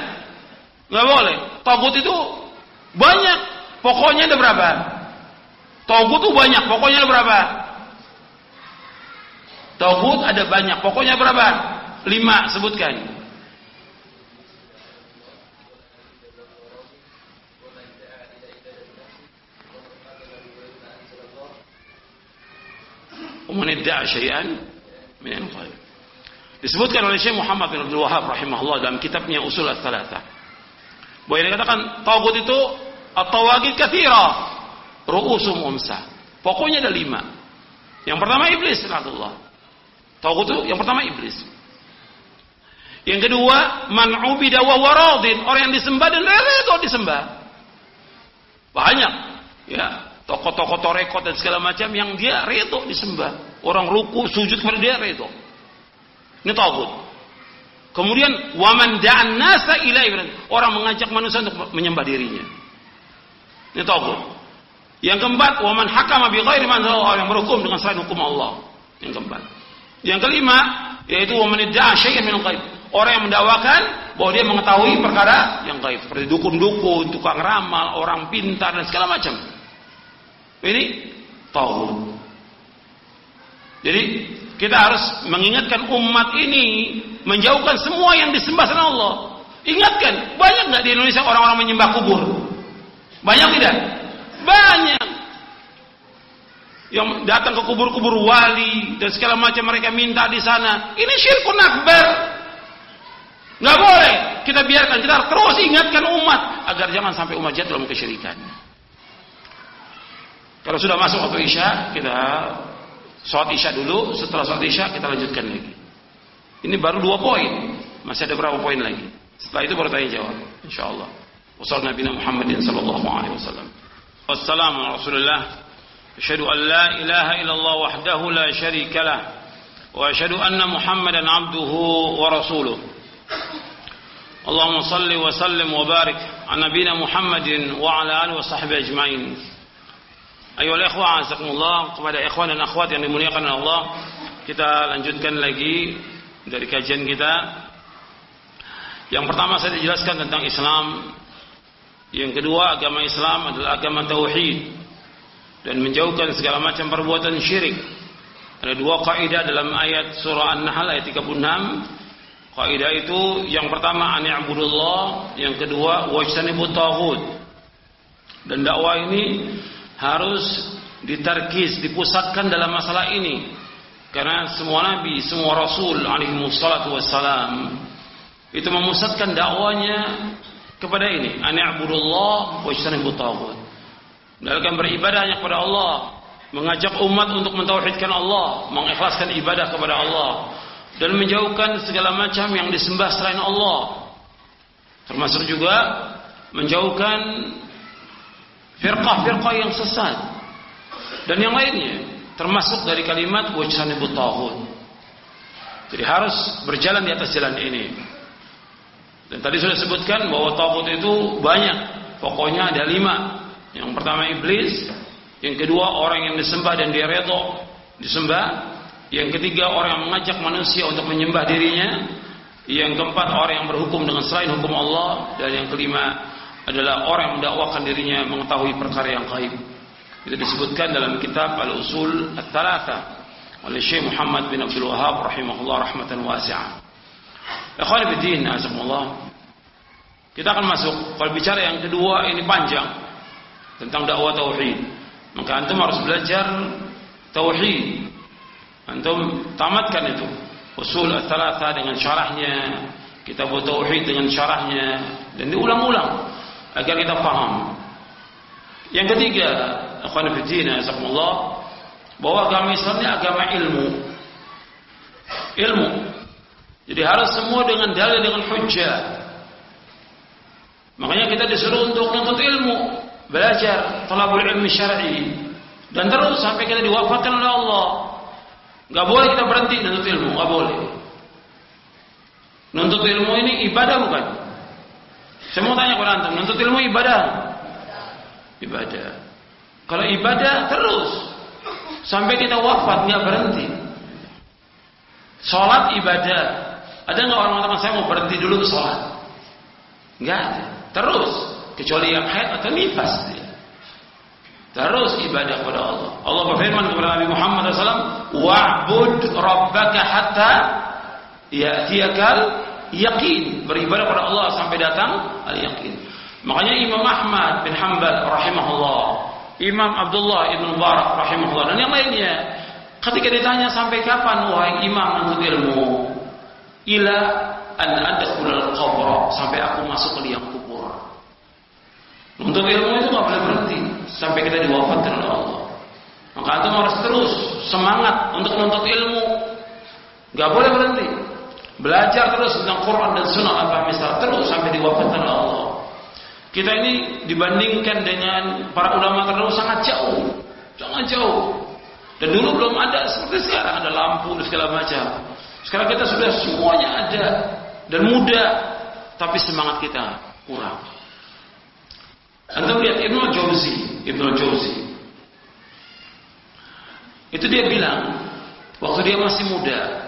Nggak boleh. Taghut itu banyak, pokoknya ada berapa? Taghut itu banyak, pokoknya ada berapa? Taghut ada banyak, pokoknya berapa? 5, sebutkan. Man idda'a syai'an min al-ghaib. Disebutkan oleh Syekh Muhammad bin Abdul Wahhab rahimahullah dalam kitabnya Ushul Ats-Tsalatsah. Bahwa yang dikatakan taghut itu at-tawaghit katsira, ru'usum umsah. Pokoknya ada 5. Yang pertama iblis, Allah. Taghut itu yang pertama iblis. Yang kedua, man ubida wa waradin, orang yang disembah dan rela disembah. Banyak, ya. Tokoh-tokoh torekot dan segala macam yang dia redo disembah. Orang ruku, sujud kepada dia redo. Ini taghut. Kemudian waman da'an nasa ilaihi, orang mengajak manusia untuk menyembah dirinya. Ini taghut. Yang keempat, waman hakama bi ghairi ma anzalallahu, yang berhukum dengan selain hukum Allah. Yang keempat. Yang kelima, yaitu waman idda'a syai'an min al-ghaib, orang yang mendakwakan bahwa dia mengetahui perkara yang gaib, seperti dukun-dukun, tukang ramal, orang pintar dan segala macam. Ini taghut. Jadi kita harus mengingatkan umat ini menjauhkan semua yang disembah selain Allah. Ingatkan, banyak nggak di Indonesia orang-orang menyembah kubur? Banyak tidak? Banyak. Yang datang ke kubur-kubur wali dan segala macam, mereka minta di sana. Ini syirkun akbar. Nggak boleh. Kita biarkan. Kita harus terus ingatkan umat agar jangan sampai umat jatuh dalam kesyirikan. Kalau sudah masuk waktu Isya, kita sholat Isya dulu. Setelah sholat Isya, kita lanjutkan lagi. Ini baru 2 poin. Masih ada berapa poin lagi? Setelah itu baru tanya jawab, insyaallah. Wassallallahu Nabi Muhammadin sallallahu alaihi wasallam. Wassalamu ala Rasulillah. Asyhadu an la ilaha illallah wahdahu la syarika lah. Wa asyhadu anna Muhammadan abduhu wa rasuluh. Allahumma salli wa sallim wa barik ala nabiyina Muhammadin wa ala alihi wa sahbihi ajmain. Ayolah ikhwah, azakumullah, kepada ikhwan dan akhwat yang dimuliakan oleh Allah, kita lanjutkan lagi dari kajian kita. Yang pertama saya jelaskan tentang Islam. Yang kedua, agama Islam adalah agama tauhid dan menjauhkan segala macam perbuatan syirik. Ada 2 kaidah dalam ayat surah An-Nahl ayat 36. Kaidah itu yang pertama ani'budullah, yang kedua wajtanibut taghut. Dan dakwah ini harus ditarkis, dipusatkan dalam masalah ini. Karena semua nabi, semua rasul alaihi wassalatu wassalam itu memusatkan dakwanya kepada ini, an i'budullah wa ijtanibut taghut. Dalam beribadah hanya kepada Allah, mengajak umat untuk mentauhidkan Allah, mengikhlaskan ibadah kepada Allah dan menjauhkan segala macam yang disembah selain Allah. Termasuk juga menjauhkan firqah-firqah yang sesat dan yang lainnya, termasuk dari kalimat wajtanibut taghut. Jadi harus berjalan di atas jalan ini. Dan tadi sudah sebutkan bahwa taghut itu banyak. Pokoknya ada 5. Yang pertama iblis, yang kedua orang yang disembah dan dia redha disembah, yang ketiga orang yang mengajak manusia untuk menyembah dirinya, yang keempat orang yang berhukum dengan selain hukum Allah, dan yang kelima adalah orang yang mendakwakan dirinya mengetahui perkara yang gaib. Itu disebutkan dalam kitab Al-Usul Ats-Tsalatsa oleh Syekh Muhammad bin Abdul Wahhab rahimahullah rahmatan wasi'ah. Ikhwan fillah, azakumullah. Kita akan masuk, kalau bicara yang kedua ini panjang tentang dakwah tauhid. Maka antum harus belajar tauhid. Antum tamatkan itu. Usul Ats-Tsalatsa dengan syarahnya, kitab tauhid dengan syarahnya, dan diulang-ulang agar kita paham. Yang ketiga, ikhwan fillah, azakumullah, bahwa agama Islam ini agama ilmu. Ilmu. Jadi harus semua dengan dalil, dengan hujjah. Makanya kita disuruh untuk menuntut ilmu, belajar thalabul ilmi syar'i, dan terus sampai kita diwafatkan oleh Allah. Enggak boleh kita berhenti menuntut ilmu, enggak boleh. Menuntut ilmu ini ibadah bukan? Saya mau tanya kepada antum, menuntut ilmu ibadah? Ibadah. Kalau ibadah terus sampai kita wafat, enggak berhenti. Salat ibadah. Ada enggak orang mengatakan saya mau berhenti dulu salat? Enggak ada. Terus, kecuali yang haid atau nifas dia. Terus ibadah kepada Allah. Allah berfirman kepada Nabi Muhammad SAW, wa'bud rabbaka hatta ya'tiyakal yaqin. Beribadah kepada Allah sampai datang al-yaqin. Makanya Imam Ahmad bin Hanbal rahimahullah, Imam Abdullah ibn Mubarak rahimahullah, dan yang lainnya, ketika ditanya sampai kapan wahai imam menuntut ilmu, ila an adkhulal qabr, sampai aku masuk ke liang kubur. Menuntut ilmu itu nggak boleh berhenti sampai kita diwafatkan oleh Allah. Maka antum harus terus semangat untuk menuntut ilmu, nggak boleh berhenti. Belajar terus tentang Quran dan Sunnah apa misal terus sampai diwafatkan oleh Allah. Kita ini dibandingkan dengan para ulama terdahulu sangat jauh, sangat jauh. Dan dulu belum ada seperti sekarang, ada lampu dan segala macam. Sekarang kita sudah semuanya ada dan mudah, tapi semangat kita kurang. Antum lihat Ibnu Jauzi, itu dia bilang waktu dia masih muda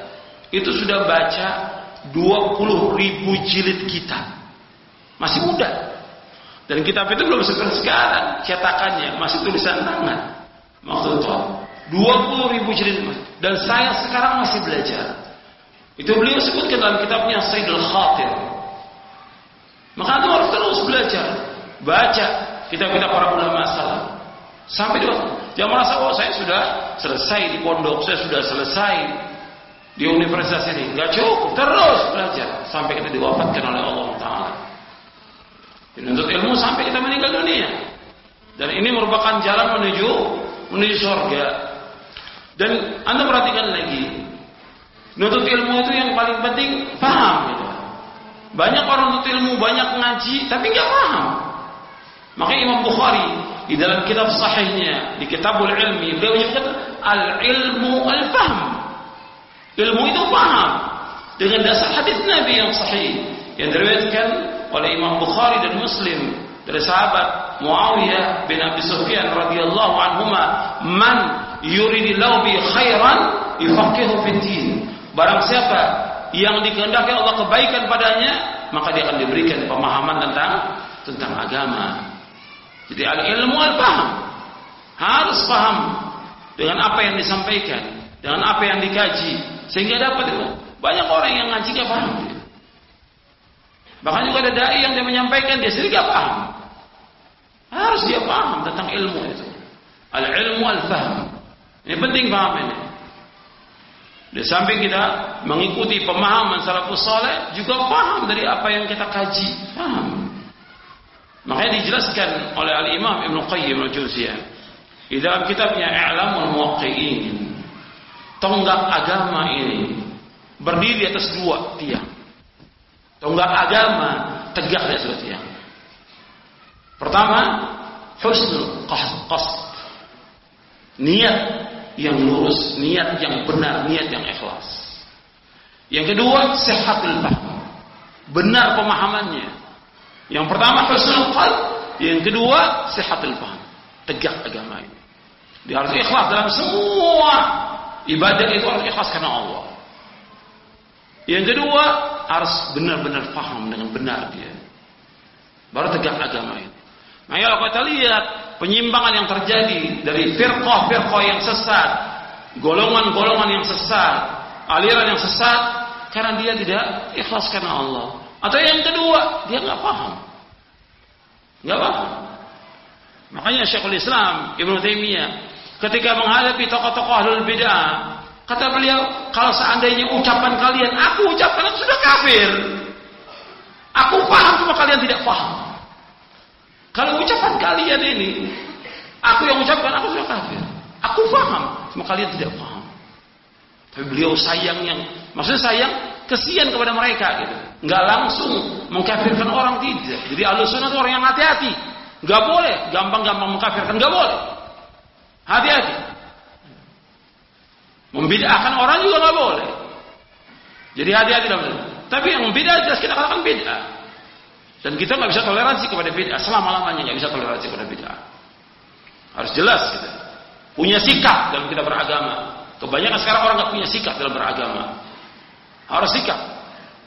itu sudah baca 20.000 jilid kitab, masih muda. Dan kitab itu belum seperti sekarang cetakannya, masih tulisan tangan. Maksudnya 20.000 jilid. Dan saya sekarang masih belajar. Itu beliau sebutkan dalam kitabnya Sayyidul Khatir. Maka itu harus terus belajar, baca kitab-kitab para ulama salaf. Sampai dia merasa saya sudah selesai di pondok, saya sudah selesai di universitas ini. Enggak cukup, terus belajar sampai kita diwafatkan oleh Allah Ta'ala. Menuntut ilmu sampai kita meninggal dunia. Dan ini merupakan jalan menuju surga. Dan Anda perhatikan lagi, menuntut ilmu itu yang paling penting paham gitu. Banyak orang menuntut ilmu, banyak ngaji, tapi nggak paham. Makanya Imam Bukhari di dalam kitab sahihnya, di Kitabul Ilmi, beliau menyebutkan al-ilmu al-fahm. Ilmu itu paham dengan dasar hadis Nabi yang sahih yang diriwayatkan oleh Imam Bukhari dan Muslim dari sahabat Muawiyah bin Abi Sufyan radhiyallahu anhuma, man yuridillahu bi khairan yufaqihu fid din. Barang siapa yang dikehendaki Allah kebaikan padanya, maka dia akan diberikan pemahaman tentang agama. Jadi al-ilmu al-faham, harus paham dengan apa yang disampaikan, dengan apa yang dikaji, sehingga dapat itu. Banyak orang yang ngaji gak paham. Bahkan juga ada dai yang dia menyampaikan dia sendiri gak paham. Harus dia paham tentang ilmu itu. Al-ilmu al-fahm. Ini penting paham ini. Di samping kita mengikuti pemahaman salafus saleh, juga paham dari apa yang kita kaji. Paham. Makanya dijelaskan oleh Al-Imam Ibnu Qayyim al-Jauziyah di dalam kitabnya I'lamul Muwaqqi'in. Tonggak agama ini berdiri atas dua tiang. Tonggak agama tegak di atas dua tiang. Pertama, husnul qasd. Niat yang lurus, niat yang benar, niat yang ikhlas. Yang kedua, sihhatul fahm. Benar pemahamannya. Yang pertama husnul qalb, yang kedua sihhatul fahm. Tegak agama ini. Dia harus ikhlas dalam semua ibadah, itu harus ikhlas karena Allah. Yang kedua, harus benar-benar paham dengan benar dia. Baru tegak agama ini. Nah, kalau kita lihat penyimpangan yang terjadi dari firqah-firqah yang sesat, golongan-golongan yang sesat, aliran yang sesat, karena dia tidak ikhlas karena Allah. Atau yang kedua, dia nggak paham. Nggak paham. Makanya Syekhul Islam Ibnu Taimiyah ketika menghadapi tokoh-tokoh ahlul bid'ah, kata beliau, kalau seandainya ucapan kalian aku ucapkan itu sudah kafir. Aku paham cuma kalian tidak paham. Kalau ucapan kalian ini aku yang ucapkan, aku sudah kafir. Aku paham cuma kalian tidak paham. Tapi beliau sayang, yang maksudnya sayang, kesian kepada mereka gitu. Enggak langsung mengkafirkan orang, tidak. Jadi Ahlus Sunnah itu orang yang hati-hati. Enggak boleh gampang-gampang mengkafirkan, enggak boleh. Hati-hati. Membid'ahkan orang juga enggak boleh. Jadi hati-hati dalam itu. Tapi yang bid'ah jelas kita katakan bid'ah. Dan kita nggak bisa toleransi kepada bid'ah, selama-lamanya nggak bisa toleransi kepada bid'ah. Harus jelas kita punya sikap dalam kita beragama. Kebanyakan sekarang orang nggak punya sikap dalam beragama. Harus sikap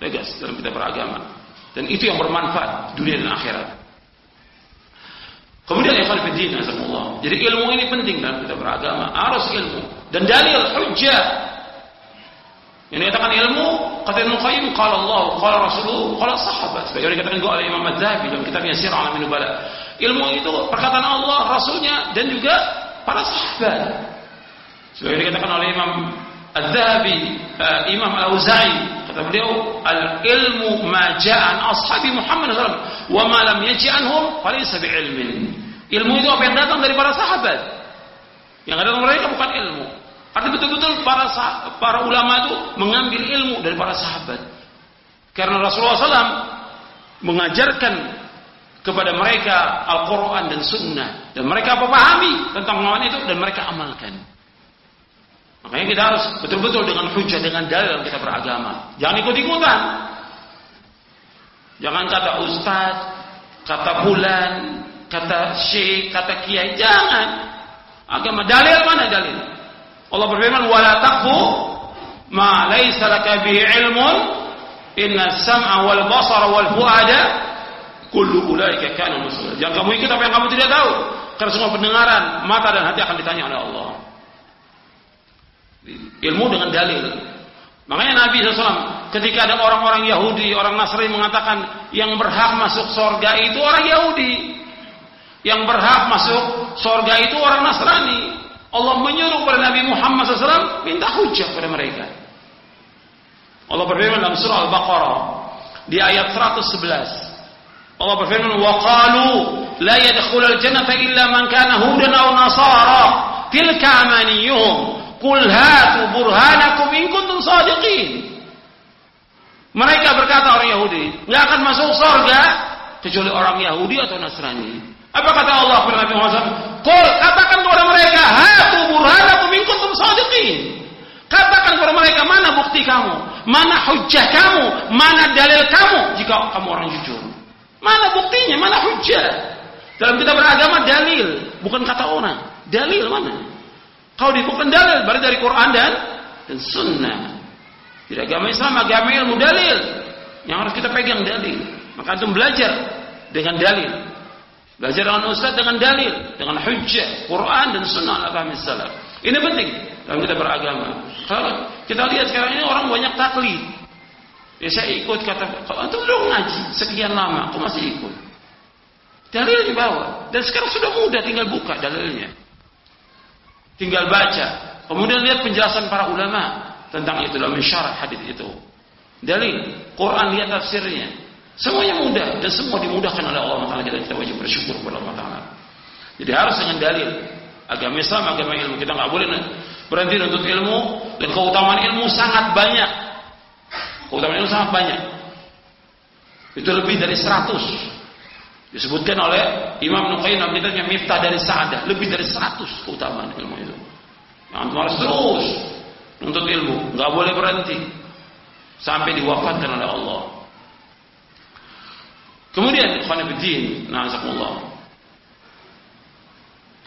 tegas dalam kita beragama. Dan itu yang bermanfaat dunia dan akhirat. Kemudian ikhwan fillah, azakumullah. Jadi ilmu ini penting dalam kita beragama. Harus ilmu dan dalil hujjah. Yang dikatakan ilmu, kata Ibnu Qayyim, qala Allah, qala Rasulullah, qala sahabat. Sebagai dikatakan juga oleh Imam Adz-Dzahabi dalam kitabnya Sirr Alamin Nubala. Ilmu itu perkataan Allah, Rasulnya, dan juga para sahabat. Sebagai dikatakan oleh Imam Adz-Dzahabi, Imam Al-Auza'i, kata beliau, al-ilmu ma ja'an ashabi Muhammad sallallahu alaihi wasallam, wa ma lam yaji anhum falaysa bi'ilmin. Ilmu itu apa yang datang dari para sahabat. Yang datang dari mereka bukan ilmu. Artinya betul-betul para ulama itu mengambil ilmu dari para sahabat. Karena Rasulullah SAW mengajarkan kepada mereka Al-Quran dan Sunnah. Dan mereka pahami tentang pemahaman itu dan mereka amalkan. Makanya kita harus betul-betul dengan hujah, dengan dalil kita beragama. Jangan ikut-ikutan. Jangan kata ustaz, kata bulan, kata syekh, kata kiai. Jangan. Agama dalil mana dalil? Allah berfirman, wala taqfu ma laysa laka bihi ilmun inna sam'a wal basara wal fuada kullu ulaika kana mas'ula. Jangan kamu ikut apa yang kamu tidak tahu, karena semua pendengaran, mata dan hati akan ditanya oleh Allah. Ilmu dengan dalil. Makanya Nabi SAW ketika ada orang-orang Yahudi, orang Nasrani mengatakan yang berhak masuk surga itu orang Yahudi, yang berhak masuk surga itu orang Nasrani. Allah menyuruh kepada Nabi Muhammad SAW minta hujah kepada mereka. Allah berfirman dalam surah Al-Baqarah di ayat 111. Allah berfirman, wa qalu la yadkhulul jannata illa man kana hudan aw nasara tilka amaniyuhum qul hatu burhanakum in kuntum shadiqin. Mereka berkata, orang Yahudi enggak akan masuk surga kecuali orang Yahudi atau Nasrani. Apa kata Allah kepada Nabi Muhammad SAW? Qul, katakan kepada mereka, hatu burhanakum in kuntum shadiqin. Katakan kepada mereka, mana bukti kamu, mana hujjah kamu, mana dalil kamu jika kamu orang jujur. Mana buktinya, mana hujjah? Dalam kita beragama dalil, bukan kata orang. Dalil mana? Kalau bukan dalil, berarti dari Quran dan Sunnah. Di agama Islam, agama ilmu dalil. Yang harus kita pegang dalil. Maka antum belajar dengan dalil. Belajar dengan ustaz dengan dalil, dengan hujjah, Quran dan Sunnah al-fahmi salaf. Ini penting dalam kita beragama. Kalau kita lihat sekarang ini orang banyak taklid. Ya saya ikut kata, kalau antum belum ngaji sekian lama, aku masih ikut. Dalil dibawa. Dan sekarang sudah mudah, tinggal buka dalilnya. tinggal baca. Kemudian lihat penjelasan para ulama tentang itu dalam syarah hadis itu. Dalil Quran, lihat tafsirnya. Semuanya mudah dan semua dimudahkan oleh Allah Taala. Kita wajib bersyukur kepada Allah Taala. Jadi harus dengan dalil. Agama Islam, agama ilmu. Kita nggak boleh berhenti untuk ilmu, dan keutamaan ilmu sangat banyak. Keutamaan ilmu sangat banyak. Itu lebih dari 100. Disebutkan oleh Imam Nuqayyim dalam kitabnya Miftah dari Sa'adah, lebih dari 100 keutamaan ilmu itu. Yang harus terus untuk ilmu, nggak boleh berhenti sampai diwafatkan oleh Allah. Kemudian ikhwan fillah, na'azakumullah.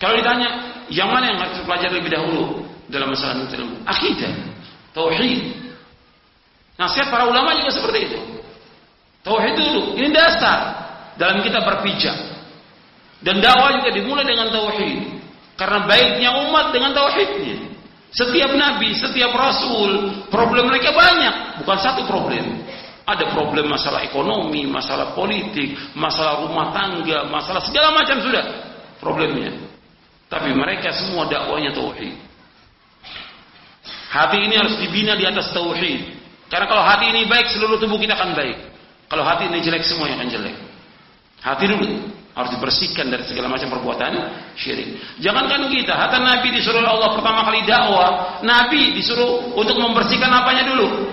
Kalau ditanya, yang mana yang harus dipelajari lebih dahulu dalam masalah ilmu? Akidah, tauhid. Nasihat para ulama juga seperti itu. Tauhid dulu, ini dasar dalam kita berpijak. Dan dakwah juga dimulai dengan tauhid. Karena baiknya umat dengan tauhidnya. Setiap nabi, setiap rasul, problem mereka banyak, bukan satu problem. Ada problem masalah ekonomi, masalah politik, masalah rumah tangga, masalah segala macam sudah problemnya. Tapi mereka semua dakwanya tauhid. Hati ini harus dibina di atas tauhid. Karena kalau hati ini baik, seluruh tubuh kita akan baik. Kalau hati ini jelek, semuanya akan jelek. Hati dulu harus dibersihkan dari segala macam perbuatan syirik. Jangankan kita, hatta Nabi disuruh Allah pertama kali dakwah, Nabi disuruh untuk membersihkan apanya dulu?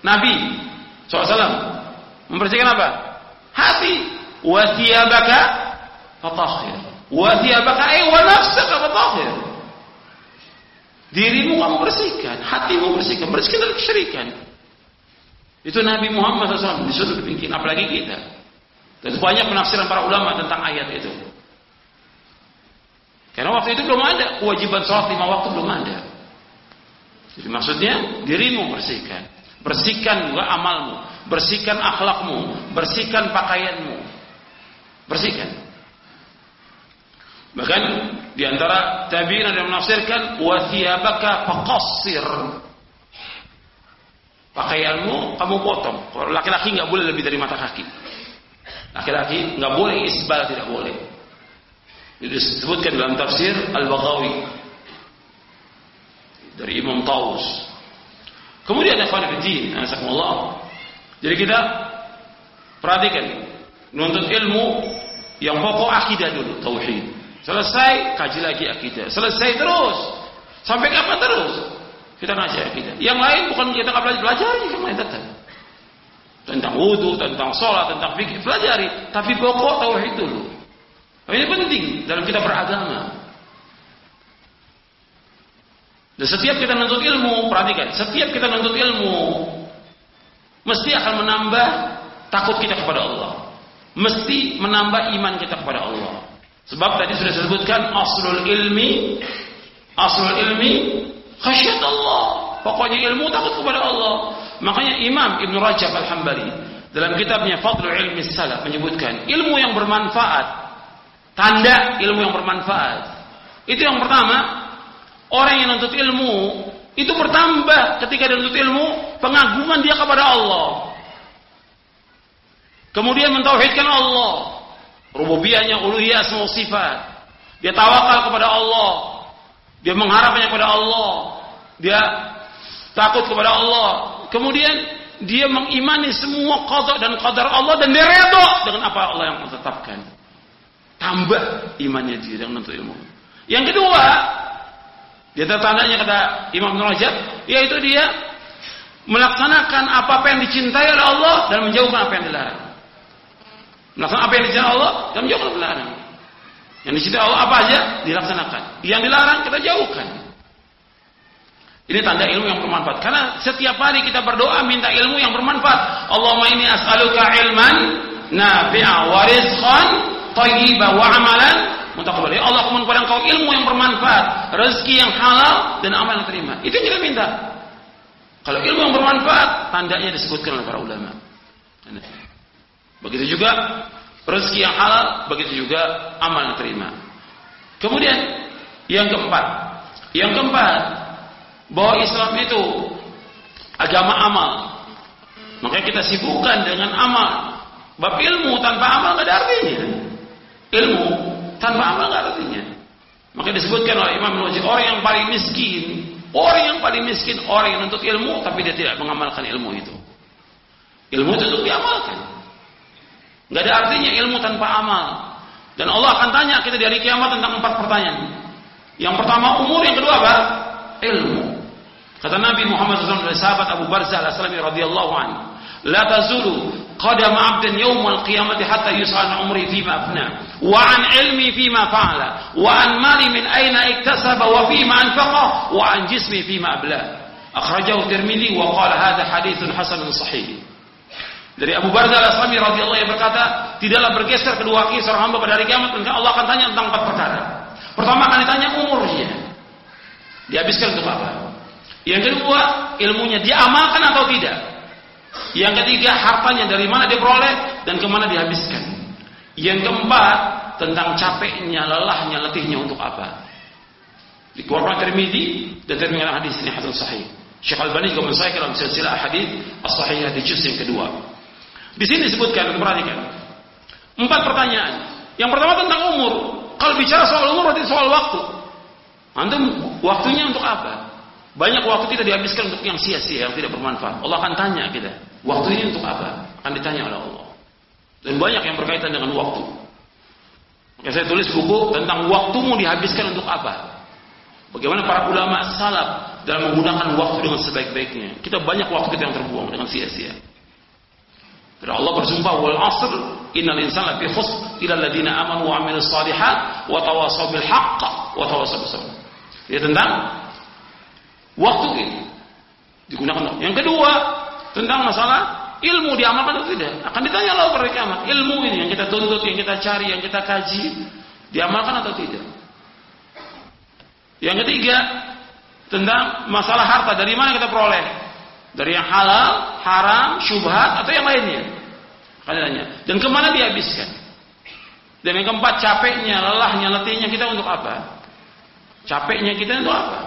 Nabi SAW membersihkan apa? Hati. Wa thiyabaka fatahhir. Wa thiyabaka wa nafsaka fatahhir. Dirimu kamu bersihkan, hatimu bersihkan, bersihkan dari kesyirikan. Itu Nabi Muhammad SAW disuruh bikin, apalagi kita. Dan banyak penafsiran para ulama tentang ayat itu. Karena waktu itu belum ada kewajiban sholat 5 waktu, belum ada. Jadi maksudnya dirimu bersihkan, bersihkan juga amalmu, bersihkan akhlakmu, bersihkan pakaianmu, bersihkan. Bahkan diantara tabi'in ada yang menafsirkan wa thiyabaka faqassir. Pakaianmu kamu potong. Kalau laki-laki nggak boleh lebih dari mata kaki. Laki-laki nggak boleh isbal, tidak boleh. Itu disebutkan dalam tafsir Al-Baghawi dari Imam Taus. Kemudian ikhwan fillah, azakumullah. Jadi kita perhatikan, menuntut ilmu yang pokok akidah dulu, tauhid. Selesai, kaji lagi akidah. Selesai terus. Sampai kapan terus? Kita ngaji akidah. Yang lain bukan kita nggak pelajari, yang lain tetap. Tentang wudu, tentang sholat, tentang fikih, pelajari. Tapi pokok tauhid dulu. Ini penting dalam kita beragama. Dan setiap kita menuntut ilmu, perhatikan, setiap kita menuntut ilmu, mesti akan menambah takut kita kepada Allah. Mesti menambah iman kita kepada Allah. Sebab tadi sudah disebutkan aslul ilmi khasyat Allah. Pokoknya ilmu takut kepada Allah. Makanya Imam Ibn Rajab Al-Hambali dalam kitabnya Fadlul Ilmi Salaf menyebutkan ilmu yang bermanfaat, tanda ilmu yang bermanfaat. Itu yang pertama, orang yang menuntut ilmu itu bertambah ketika dia menuntut ilmu, pengagungan dia kepada Allah. Kemudian mentauhidkan Allah, rububiyahnya, uluhiyah, asma wa sifat. Dia tawakal kepada Allah, dia mengharapnya kepada Allah, dia takut kepada Allah. Kemudian dia mengimani semua qada dan qadar Allah, dan dia redha dengan apa Allah yang menetapkan. Tambah imannya dia dengan menuntut ilmu. Yang kedua, dia tandanya kata Imam Ibn Rajab, yaitu dia melaksanakan apa yang dicintai oleh Allah dan menjauhkan apa yang dilarang. Melaksanakan apa yang dicintai Allah dan menjauhkan apa yang dilarang. Yang dicintai Allah apa aja dilaksanakan. Yang dilarang kita jauhkan. Ini tanda ilmu yang bermanfaat. Karena setiap hari kita berdoa minta ilmu yang bermanfaat. Allahumma inni as'aluka ilman nafi'a wa rizqan thayyiban wa amalan mutaqabbal. Ya Allah, aku mohon kepada Engkau ilmu yang bermanfaat, rezeki yang halal dan amal yang terima. Itu yang kita minta. Kalau ilmu yang bermanfaat, tandanya disebutkan oleh para ulama. Begitu juga rezeki yang halal, begitu juga amal yang terima. Kemudian yang keempat, bahwa Islam itu agama amal. Makanya kita sibukkan dengan amal. Bab ilmu tanpa amal gak ada artinya. Ilmu tanpa amal gak ada artinya. Maka disebutkan oleh Imam Nawawi, orang yang paling miskin, orang yang menuntut ilmu tapi dia tidak mengamalkan ilmu itu. Ilmu itu untuk diamalkan. Enggak ada artinya ilmu tanpa amal. Dan Allah akan tanya kita di hari kiamat tentang 4 pertanyaan. Yang pertama umur, yang kedua apa? Ilmu. Kata Nabi Muhammad SAW dari sahabat Abu Barzah al-Aslami radhiyallahu anhu, "La tazulu qadam 'abdin yawmal qiyamati hatta yus'al 'an umri fima afna, wa 'an ilmi fima fa'ala, wa 'an mali min aina iktasaba wa fima anfaqa, wa 'an jismi fima abla." Akhrajahu Tirmidzi wa qala hadha haditsun hasanun sahih. Dari Abu Barzah al-Aslami radhiyallahu anhu berkata, tidaklah bergeser kedua kaki seorang hamba pada hari kiamat, maka Allah akan tanya tentang 4 perkara. Pertama akan ditanya umurnya. Dihabiskan untuk apa? Yang kedua, ilmunya diamalkan atau tidak? Yang ketiga, hartanya dari mana dia peroleh dan kemana dihabiskan? Yang keempat, tentang capeknya, lelahnya, letihnya untuk apa? Dikeluarkan Tirmidzi dan terminal hadis ini hasan sahih. Syekh Al-Albani juga mensahihkan dalam silsilah hadis as-sahihah di juz yang kedua. Di sini disebutkan, perhatikan, 4 pertanyaan. Yang pertama tentang umur. Kalau bicara soal umur berarti soal waktu. Antum waktunya untuk apa? Banyak waktu kita dihabiskan untuk yang sia-sia, yang tidak bermanfaat. Allah akan tanya kita, waktu ini untuk apa? Akan ditanya oleh Allah. Dan banyak yang berkaitan dengan waktu. Maka saya tulis buku tentang waktumu dihabiskan untuk apa? Bagaimana para ulama salaf dalam menggunakan waktu dengan sebaik-baiknya. Kita banyak waktu kita yang terbuang dengan sia-sia. Dan Allah bersumpah, wal 'asr innal insana lafi khusr illa alladziina aamanu wa 'amilus shalihat wa tawassaw bil haqq wa tawassaw bis sabr. Ini tentang waktu ini digunakan. Yang kedua, tentang masalah ilmu diamalkan atau tidak. Akan ditanya Allah pada kiamat, ilmu ini yang kita tuntut, yang kita cari, yang kita kaji, diamalkan atau tidak. Yang ketiga, tentang masalah harta, dari mana kita peroleh? Dari yang halal, haram, syubhat, atau yang lainnya. Akan ditanya. Dan kemana dihabiskan? Dan yang keempat, capeknya, lelahnya, letihnya kita untuk apa? Capeknya kita untuk apa?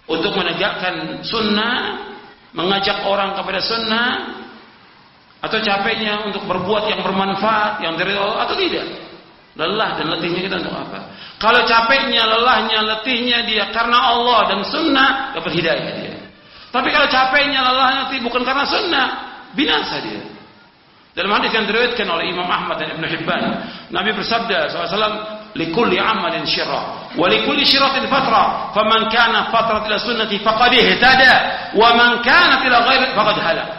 Untuk menegakkan sunnah, mengajak orang kepada sunnah, atau capeknya untuk berbuat yang bermanfaat, yang dari Allah, atau tidak? Lelah dan letihnya kita untuk apa? Kalau capeknya, lelahnya, letihnya dia karena Allah dan sunnah, dapat hidayah dia. Tapi kalau capeknya, lelahnya, letih bukan karena sunnah, binasa dia. Dalam hadis yang diriwayatkan oleh Imam Ahmad dan Ibn Hibban, Nabi bersabda SAW, likulli amalin syirah wa likulli syiratin fatra, faman kana fatrat ila sunnati faqad ihtada wa man kana ila ghairi faqad halak.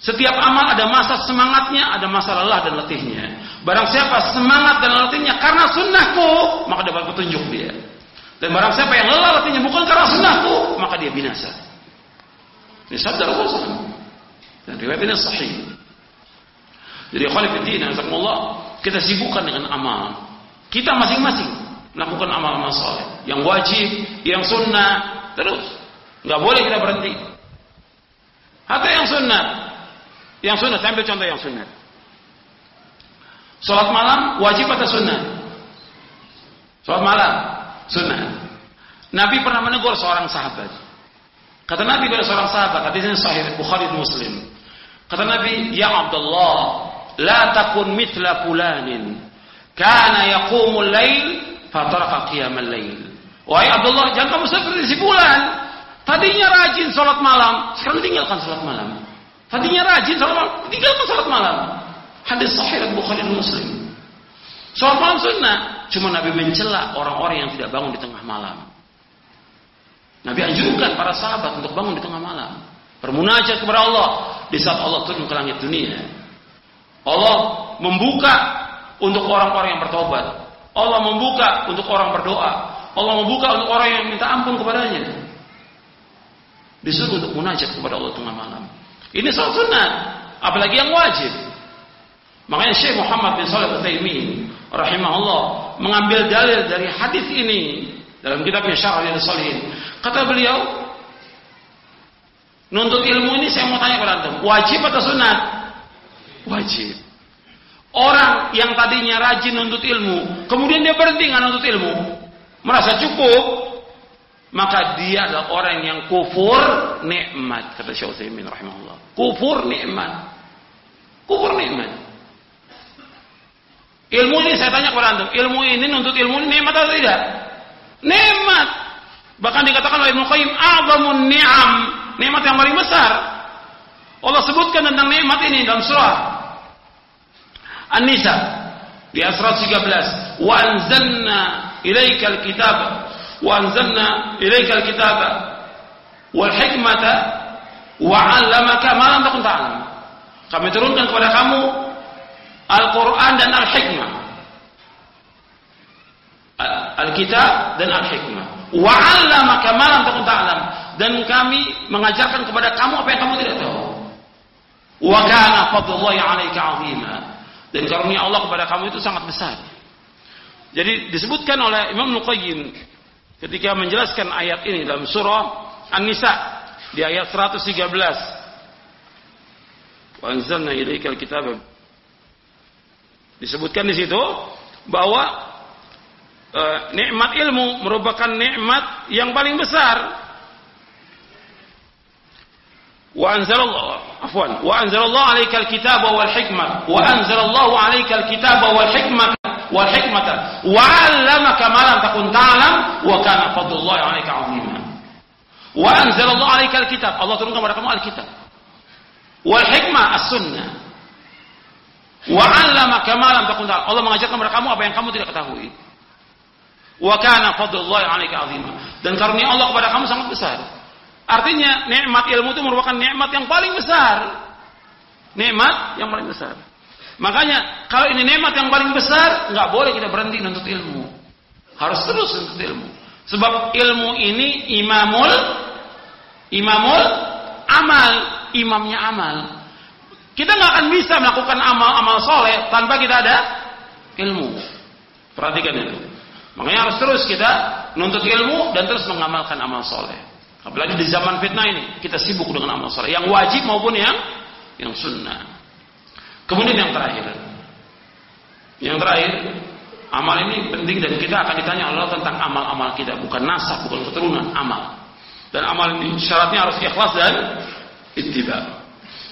Setiap amal ada masa semangatnya, ada masa lelah dan letihnya. Barang siapa semangat dan letihnya karena sunnahku, maka dapat petunjuk dia. Dan barang siapa yang lelah letihnya bukan karena sunnahku, maka dia binasa. Ini sabda Rasulullah. Dan riwayat ini sahih. Jadi khalifatin azakumullah, kita sibukkan dengan amal. Kita masing-masing melakukan amal-amal saleh, yang wajib, yang sunnah, terus. Enggak boleh kita berhenti. Hatta yang sunnah. Yang sunnah, saya ambil contoh yang sunnah. Salat malam wajib atau sunnah? Salat malam sunnah. Nabi pernah menegur seorang sahabat. Kata Nabi kepada seorang sahabat, hadisnya sahih Bukhari dan Muslim. Kata Nabi, "Ya Abdullah, la takun mithla fulanin kana yaqumul lail fataraka qiyamal lail." Wahai Abdullah, jangan kamu seperti si fulan. Tadinya rajin salat malam, sekarang tinggalkan salat malam. Tadinya rajin salat malam, tinggalkan salat malam. Hadis sahih Bukhari dan Muslim. Salat malam sunnah, cuma Nabi mencela orang-orang yang tidak bangun di tengah malam. Nabi anjurkan para sahabat untuk bangun di tengah malam, bermunajat kepada Allah di saat Allah turun ke langit dunia. Allah membuka untuk orang-orang yang bertobat. Allah membuka untuk orang berdoa. Allah membuka untuk orang yang minta ampun kepadanya. Disuruh untuk munajat kepada Allah tengah malam. Ini salat sunnah, apalagi yang wajib. Makanya Syekh Muhammad bin Shalih Al-Utsaimin rahimahullah mengambil dalil dari hadis ini dalam kitabnya Syarh Riyadhus Shalihin. Kata beliau, nuntut ilmu ini saya mau tanya kepada antum, wajib atau sunat? Wajib. Orang yang tadinya rajin nuntut ilmu, kemudian dia berhenti nggak nuntut ilmu, merasa cukup, maka dia adalah orang yang kufur nikmat, kata Syekh Utsaimin rahimahullah. Kufur nikmat. Kufur nikmat. Ilmu ini saya tanya kepada antum, ilmu ini nuntut ilmu ini nikmat atau tidak? Nikmat. Bahkan dikatakan oleh Ibnu Qayyim, a'zamun ni'am, nikmat yang paling besar. Allah sebutkan tentang nikmat ini dalam surah An-Nisa di ayat 113, wa anzalna ilaikal kitaba wal hikmata wa 'allamaka ma lam takun ta'lam. Kami turunkan kepada kamu Al-Quran dan Al-Hikmah, Al-Kitab dan Al-Hikmah. Wa 'allamaka ma lam takun ta'lam, dan kami mengajarkan kepada kamu apa yang kamu tidak tahu. Wa kana fadlullahi 'alaika 'azima, dan karunia Allah kepada kamu itu sangat besar. Jadi disebutkan oleh Imam Ibnu Qayyim ketika menjelaskan ayat ini dalam surah An-Nisa di ayat 113. Wa anzalna ilaikal kitaba. Disebutkan di situ bahwa nikmat ilmu merupakan nikmat yang paling besar. Wa anzalallahu 'alaikal kitaba wal hikmah wa anzalallahu 'alaikal kitaba wal hikmata wa 'allamaka ma lam takun ta'lam wa kana fadlullahi 'alaika 'azima. Wa anzalallahu 'alaikal kitab, Allah turunkan kepada kamu Alkitab. Wal hikmah as-sunnah. Wa 'allamaka ma lam takun ta'lam, Allah mengajarkan kepada kamu apa yang kamu tidak ketahui. Wa kana fadlullahi 'alaika 'azima, dan karunia Allah kepada kamu sangat besar. Artinya nikmat ilmu itu merupakan nikmat yang paling besar. Nikmat yang paling besar. Makanya kalau ini nikmat yang paling besar, nggak boleh kita berhenti menuntut ilmu. Harus terus menuntut ilmu. Sebab ilmu ini imamul amal, imamnya amal. Kita nggak akan bisa melakukan amal soleh tanpa kita ada ilmu. Perhatikan itu. Makanya harus terus kita menuntut ilmu dan terus mengamalkan amal soleh. Apalagi di zaman fitnah ini, kita sibuk dengan amal soleh, yang wajib maupun yang sunnah. Kemudian yang terakhir, amal ini penting dan kita akan ditanya Allah tentang amal-amal kita, bukan nasab, bukan keturunan, amal. Dan amal ini syaratnya harus ikhlas dan ittiba.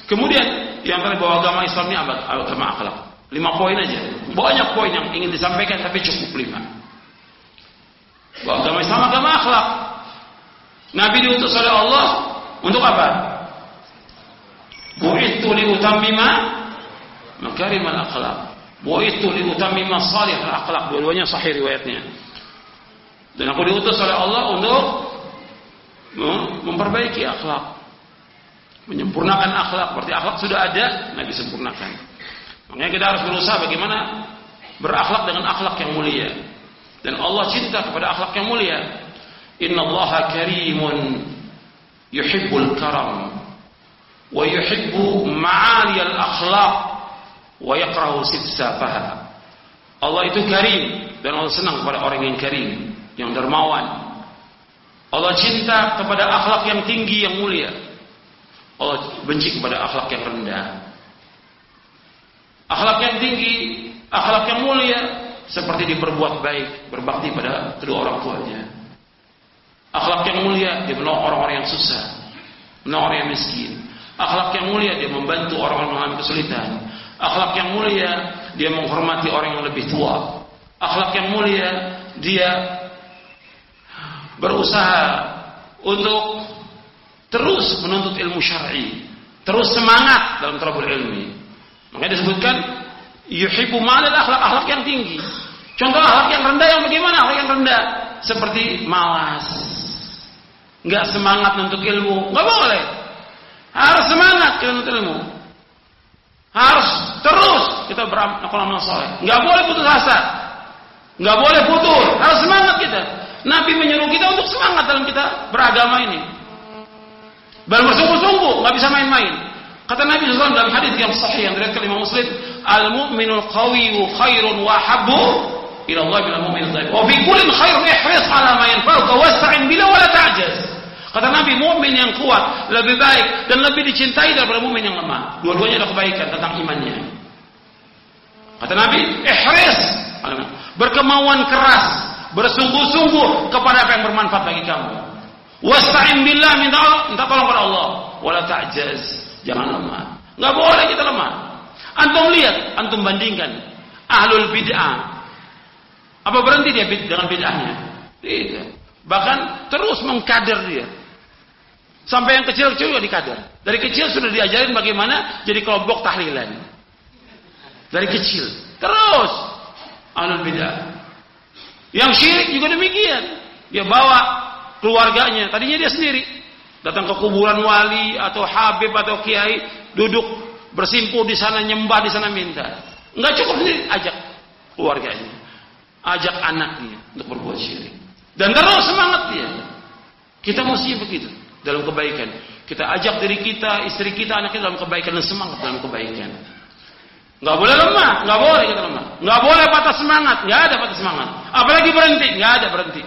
Kemudian yang terakhir, bahwa agama Islam ini agama akhlak. 5 poin aja. Banyak poin yang ingin disampaikan tapi cukup 5. Bahwa agama Islam agama akhlak. Nabi diutus oleh Allah untuk apa? Bu'ithu liutammima makarimal akhlaq. Bu'ithu liutammima salihal akhlaq. Dua-duanya sahih riwayatnya. Dan aku diutus oleh Allah untuk memperbaiki akhlak, menyempurnakan akhlak. Berarti akhlak sudah ada, Nabi sempurnakan. Makanya kita harus berusaha bagaimana berakhlak dengan akhlak yang mulia. Dan Allah cinta kepada akhlak yang mulia. Innallaha karimun yuhibbul karam wa yuhibbu ma'aliyal akhlaq wa yakrahu sifsafaha. Allah itu karim dan Allah senang kepada orang yang karim, yang dermawan. Allah cinta kepada akhlak yang tinggi, yang mulia. Allah benci kepada akhlak yang rendah. Akhlak yang tinggi, akhlak yang mulia seperti diperbuat baik, berbakti pada kedua orang tuanya. Akhlak yang mulia, dia menolong orang-orang yang susah, menolong orang yang miskin. Akhlak yang mulia, dia membantu orang-orang yang mengalami kesulitan. Akhlak yang mulia, dia menghormati orang yang lebih tua. Akhlak yang mulia, dia berusaha untuk terus menuntut ilmu syar'i, terus semangat dalam talabul ilmi. Makanya disebutkan yuhibbu ma'al akhlak, akhlak yang tinggi. Contoh akhlak yang rendah yang bagaimana? Akhlak yang rendah seperti malas, nggak semangat untuk ilmu, nggak boleh. Harus semangat kita untuk ilmu. Harus terus kita beramal soleh. Nggak boleh putus asa, nggak boleh putus. Harus semangat kita. Nabi menyuruh kita untuk semangat dalam kita beragama ini. Bersungguh-sungguh, nggak bisa main-main. Kata Nabi SAW dalam hadis yang sahih yang diriwayatkan Imam Muslim, al-mu'minul qawiyyu khairun wa habbu ila Allah bil mu'minil dhaif. Wa fi kullin khairun ihris ala ma yanfa'uka wasta'in billah wa la ta'jaz. Kata Nabi, mukmin yang kuat lebih baik dan lebih dicintai daripada mukmin yang lemah. Dua-duanya ada kebaikan tentang imannya. Kata Nabi, ihris, berkemauan keras, bersungguh-sungguh kepada apa yang bermanfaat bagi kamu. Wasta'in billah, minta tolong kepada Allah. Wala ta'jaz, jangan lemah. Enggak boleh kita lemah. Antum lihat, antum bandingkan ahlul bid'ah. Apa berhenti dia dengan bid'ahnya? Tidak. Bahkan terus mengkader dia. Sampai yang kecil-kecil juga dikader. Dari kecil sudah diajarin bagaimana jadi kelompok tahlilan. Dari kecil. Terus ahlul bid'ah. Yang syirik juga demikian. Dia bawa keluarganya. Tadinya dia sendiri. Datang ke kuburan wali atau habib atau kiai, duduk bersimpuh di sana, nyembah di sana, minta. Enggak cukup sendiri, ajak keluarganya, ajak anaknya untuk berbuat syirik. Dan terus semangat dia. Kita mesti begitu dalam kebaikan. Kita ajak diri kita, istri kita, anak kita dalam kebaikan dan semangat dalam kebaikan. Enggak boleh lemah, enggak boleh kita lemah. Enggak boleh patah semangat, enggak ada patah semangat. Apalagi berhenti, enggak ada berhenti.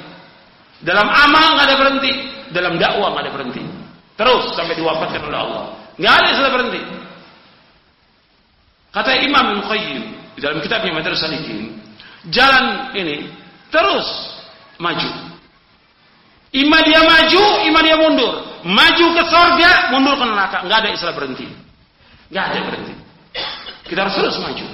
Dalam amal enggak ada berhenti, dalam dakwah enggak ada berhenti. Terus sampai diwafatkan oleh Allah. Enggak ada istilah berhenti. Kata Imam Ibnu Qayyim di dalam kitabnya Madarijus Salikin, jalan ini terus maju. Ima dia maju, ima dia mundur. Maju ke surga, mundur ke neraka. Enggak ada istilah berhenti. Enggak ada berhenti. Kita harus terus maju.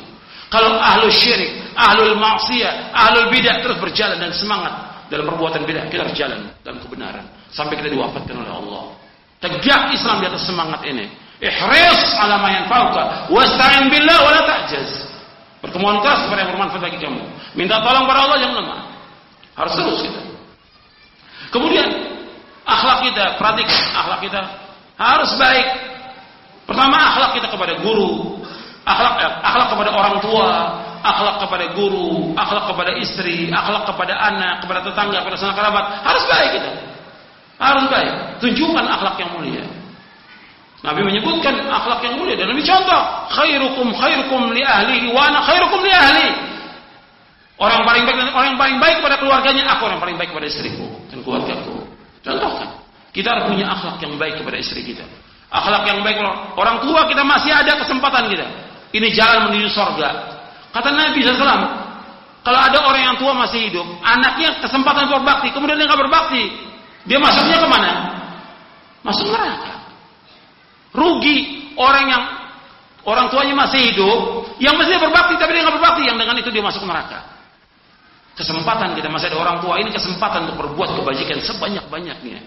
Kalau ahlul syirik, ahlul maksiyah, ahlul bidah terus berjalan dan semangat dalam perbuatan bidah, kita harus jalan dalam kebenaran sampai kita diwafatkan oleh Allah. Tegak Islam di atas semangat ini. Ihris ala ma yanfa'uka wasta'in billah wa la ta'jaz. Pertemuan keras kepada yang bermanfaat bagi kamu. Minta tolong pada Allah, jangan lemah. Harus terus kita. Kemudian akhlak kita, perhatikan akhlak kita harus baik. Pertama, akhlak kita kepada guru, akhlak kepada orang tua, akhlak kepada guru, akhlak kepada istri, akhlak kepada anak, kepada tetangga, kepada sanak kerabat, harus baik kita. Harus baik. Tunjukkan akhlak yang mulia. Nabi menyebutkan akhlak yang mulia dalam contoh, khairukum li ahlihi wa ana khairukum li ahli. Orang paling baik dan orang yang paling baik kepada keluarganya, aku orang paling baik kepada istriku dan keluargaku. Contohkan. Kita harus punya akhlak yang baik kepada istri kita. Akhlak yang baik orang tua kita, masih ada kesempatan kita. Ini jalan menuju surga. Kata Nabi SAW, kalau ada orang yang tua masih hidup, anaknya kesempatan berbakti, kemudian dia nggak berbakti, dia masuknya kemana? Masuk neraka. Rugi orang tuanya masih hidup, yang mestinya berbakti tapi dia nggak berbakti, yang dengan itu dia masuk neraka. Kesempatan kita masih ada orang tua, ini kesempatan untuk berbuat kebajikan sebanyak-banyaknya.